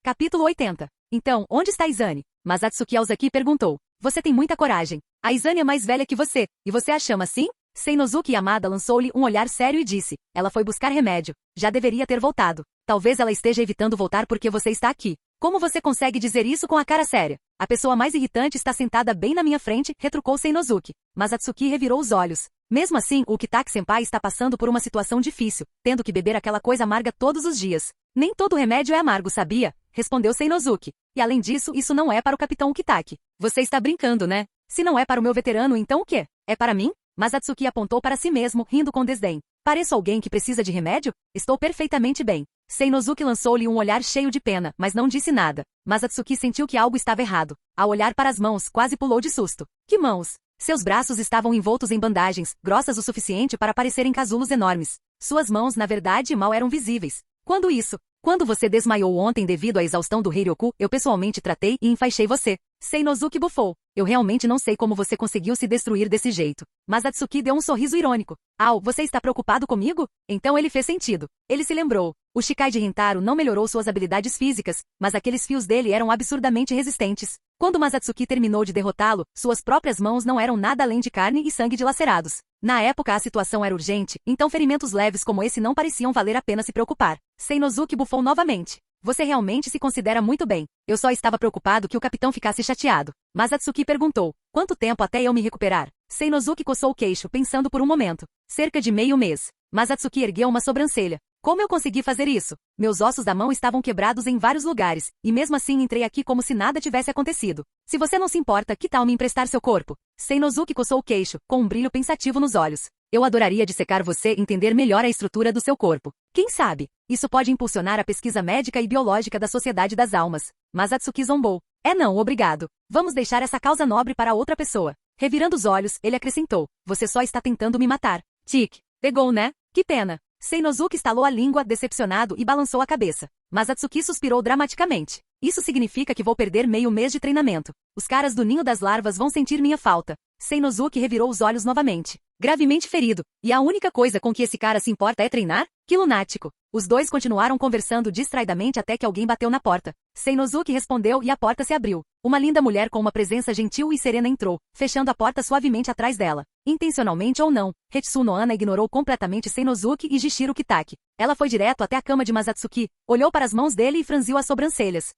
Capítulo 80. Então, onde está Izane? Masatsuki Aozaki perguntou. Você tem muita coragem. A Izane é mais velha que você, e você a chama assim? Seinosuke Yamada lançou-lhe um olhar sério e disse. Ela foi buscar remédio. Já deveria ter voltado. Talvez ela esteja evitando voltar porque você está aqui. Como você consegue dizer isso com a cara séria? A pessoa mais irritante está sentada bem na minha frente, retrucou Seinosuke. Masatsuki revirou os olhos. Mesmo assim, o Kitaki-senpai está passando por uma situação difícil, tendo que beber aquela coisa amarga todos os dias. Nem todo remédio é amargo, sabia? Respondeu Seinosuke. E além disso, isso não é para o Capitão Kitaki. Você está brincando, né? Se não é para o meu veterano, então o quê? É para mim? Masatsuki apontou para si mesmo, rindo com desdém. Pareço alguém que precisa de remédio? Estou perfeitamente bem. Seinosuke lançou-lhe um olhar cheio de pena, mas não disse nada. Masatsuki sentiu que algo estava errado. Ao olhar para as mãos, quase pulou de susto. Que mãos? Seus braços estavam envoltos em bandagens, grossas o suficiente para parecerem casulos enormes. Suas mãos, na verdade, mal eram visíveis. Quando isso? Quando você desmaiou ontem devido à exaustão do Heiryoku, eu pessoalmente tratei e enfaixei você. Seinosuke bufou. Eu realmente não sei como você conseguiu se destruir desse jeito. Masatsuki deu um sorriso irônico. Você está preocupado comigo? Então ele fez sentido. Ele se lembrou. O Shikai de Rintaro não melhorou suas habilidades físicas, mas aqueles fios dele eram absurdamente resistentes. Quando Masatsuki terminou de derrotá-lo, suas próprias mãos não eram nada além de carne e sangue dilacerados. Na época a situação era urgente, então ferimentos leves como esse não pareciam valer a pena se preocupar. Seinosuke bufou novamente. Você realmente se considera muito bem. Eu só estava preocupado que o capitão ficasse chateado. Masatsuki perguntou. Quanto tempo até eu me recuperar? Seinosuke coçou o queixo, pensando por um momento. Cerca de meio mês. Masatsuki ergueu uma sobrancelha. Como eu consegui fazer isso? Meus ossos da mão estavam quebrados em vários lugares, e mesmo assim entrei aqui como se nada tivesse acontecido. Se você não se importa, que tal me emprestar seu corpo? Seinosuke coçou o queixo, com um brilho pensativo nos olhos. Eu adoraria dissecar você e entender melhor a estrutura do seu corpo. Quem sabe? Isso pode impulsionar a pesquisa médica e biológica da Sociedade das Almas. Mas Atsuki zombou. Não, obrigado. Vamos deixar essa causa nobre para outra pessoa. Revirando os olhos, ele acrescentou. Você só está tentando me matar. Tic. Pegou, né? Que pena. Seinosuke estalou a língua, decepcionado, e balançou a cabeça. Mas Atsuki suspirou dramaticamente. Isso significa que vou perder meio mês de treinamento. Os caras do ninho das larvas vão sentir minha falta. Seinosuke revirou os olhos novamente. Gravemente ferido. E a única coisa com que esse cara se importa é treinar? Que lunático. Os dois continuaram conversando distraidamente até que alguém bateu na porta. Seinosuke respondeu e a porta se abriu. Uma linda mulher com uma presença gentil e serena entrou, fechando a porta suavemente atrás dela. Intencionalmente ou não, Hetsuno Ana ignorou completamente Seinosuke e Jishiro Kitaki. Ela foi direto até a cama de Masatsuki, olhou para as mãos dele e franziu as sobrancelhas.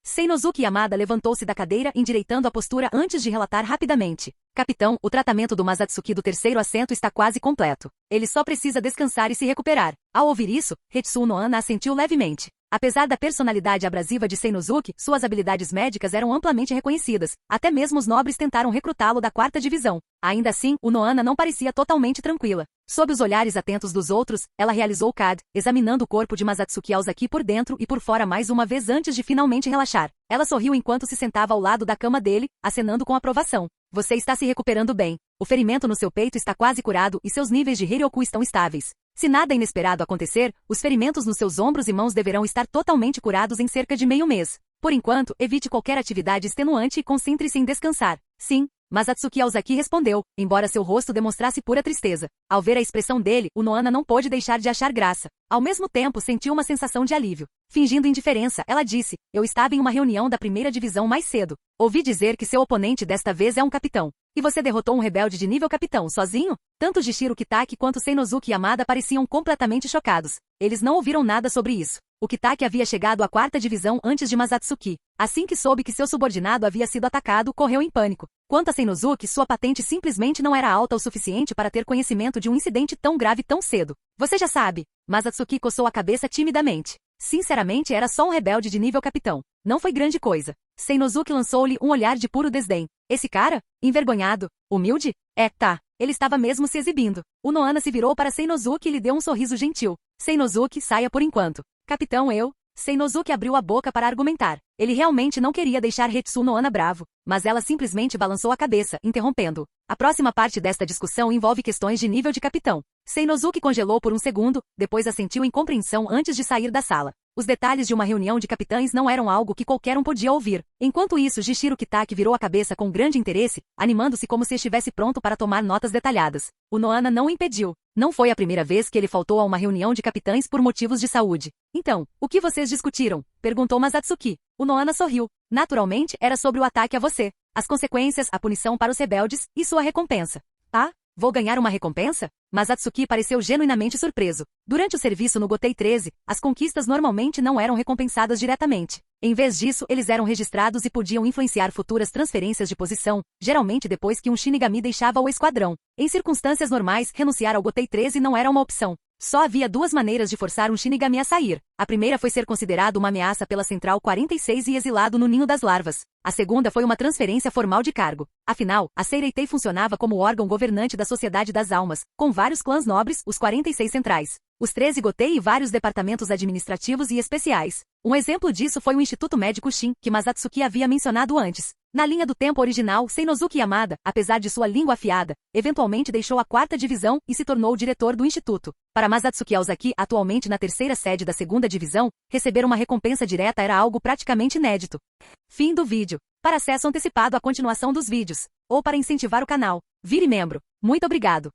Seinosuke Yamada levantou-se da cadeira endireitando a postura antes de relatar rapidamente. Capitão, o tratamento do Masatsuki do terceiro assento está quase completo. Ele só precisa descansar e se recuperar. Ao ouvir isso, Hetsuno Ana assentiu levemente. Apesar da personalidade abrasiva de Seinosuke, suas habilidades médicas eram amplamente reconhecidas. Até mesmo os nobres tentaram recrutá-lo da 4ª divisão. Ainda assim, o Noana não parecia totalmente tranquila. Sob os olhares atentos dos outros, ela realizou o CAD, examinando o corpo de Masatsuki Aozaki por dentro e por fora mais uma vez antes de finalmente relaxar. Ela sorriu enquanto se sentava ao lado da cama dele, acenando com aprovação. Você está se recuperando bem. O ferimento no seu peito está quase curado e seus níveis de Heiryoku estão estáveis. Se nada inesperado acontecer, os ferimentos nos seus ombros e mãos deverão estar totalmente curados em cerca de meio mês. Por enquanto, evite qualquer atividade extenuante e concentre-se em descansar. Sim. Mas Atsuki Aozaki respondeu, embora seu rosto demonstrasse pura tristeza. Ao ver a expressão dele, o Noana não pôde deixar de achar graça. Ao mesmo tempo, sentiu uma sensação de alívio. Fingindo indiferença, ela disse, eu estava em uma reunião da 1ª divisão mais cedo. Ouvi dizer que seu oponente desta vez é um capitão. E você derrotou um rebelde de nível capitão, sozinho? Tanto Jishiro Kitaki quanto Seinosuke Yamada pareciam completamente chocados. Eles não ouviram nada sobre isso. O Kitaki havia chegado à 4ª divisão antes de Masatsuki. Assim que soube que seu subordinado havia sido atacado, correu em pânico. Quanto a Seinosuke, sua patente simplesmente não era alta o suficiente para ter conhecimento de um incidente tão grave tão cedo. Você já sabe. Masatsuki coçou a cabeça timidamente. Sinceramente, era só um rebelde de nível capitão. Não foi grande coisa. Seinosuke lançou-lhe um olhar de puro desdém. Esse cara? Envergonhado? Humilde? Tá. Ele estava mesmo se exibindo. O Noana se virou para Seinosuke e lhe deu um sorriso gentil. Seinosuke, saia por enquanto. Capitão, eu... Seinosuke abriu a boca para argumentar. Ele realmente não queria deixar Hetsuno Ana bravo, mas ela simplesmente balançou a cabeça, interrompendo. A próxima parte desta discussão envolve questões de nível de capitão. Seinosuke congelou por um segundo, depois assentiu em compreensão antes de sair da sala. Os detalhes de uma reunião de capitães não eram algo que qualquer um podia ouvir. Enquanto isso, Jishiro Kitaki virou a cabeça com grande interesse, animando-se como se estivesse pronto para tomar notas detalhadas. O Noana não o impediu. Não foi a primeira vez que ele faltou a uma reunião de capitães por motivos de saúde. Então, o que vocês discutiram? Perguntou Masatsuki. O Noana sorriu. Naturalmente, era sobre o ataque a você. As consequências, a punição para os rebeldes, e sua recompensa. Vou ganhar uma recompensa? Masatsuki pareceu genuinamente surpreso. Durante o serviço no Gotei 13, as conquistas normalmente não eram recompensadas diretamente. Em vez disso, eles eram registrados e podiam influenciar futuras transferências de posição, geralmente depois que um Shinigami deixava o esquadrão. Em circunstâncias normais, renunciar ao Gotei 13 não era uma opção. Só havia 2 maneiras de forçar um Shinigami a sair. A primeira foi ser considerado uma ameaça pela Central 46 e exilado no Ninho das Larvas. A segunda foi uma transferência formal de cargo. Afinal, a Seireitei funcionava como órgão governante da Sociedade das Almas, com vários clãs nobres, os 46 centrais, os 13 Gotei e vários departamentos administrativos e especiais. Um exemplo disso foi o Instituto Médico Shin, que Masatsuki havia mencionado antes. Na linha do tempo original, Seinosuke Yamada, apesar de sua língua afiada, eventualmente deixou a 4ª divisão e se tornou o diretor do instituto. Para Masatsuki Aozaki, atualmente na 3ª sede da 2ª divisão, receber uma recompensa direta era algo praticamente inédito. Fim do vídeo. Para acesso antecipado à continuação dos vídeos, ou para incentivar o canal, vire membro. Muito obrigado.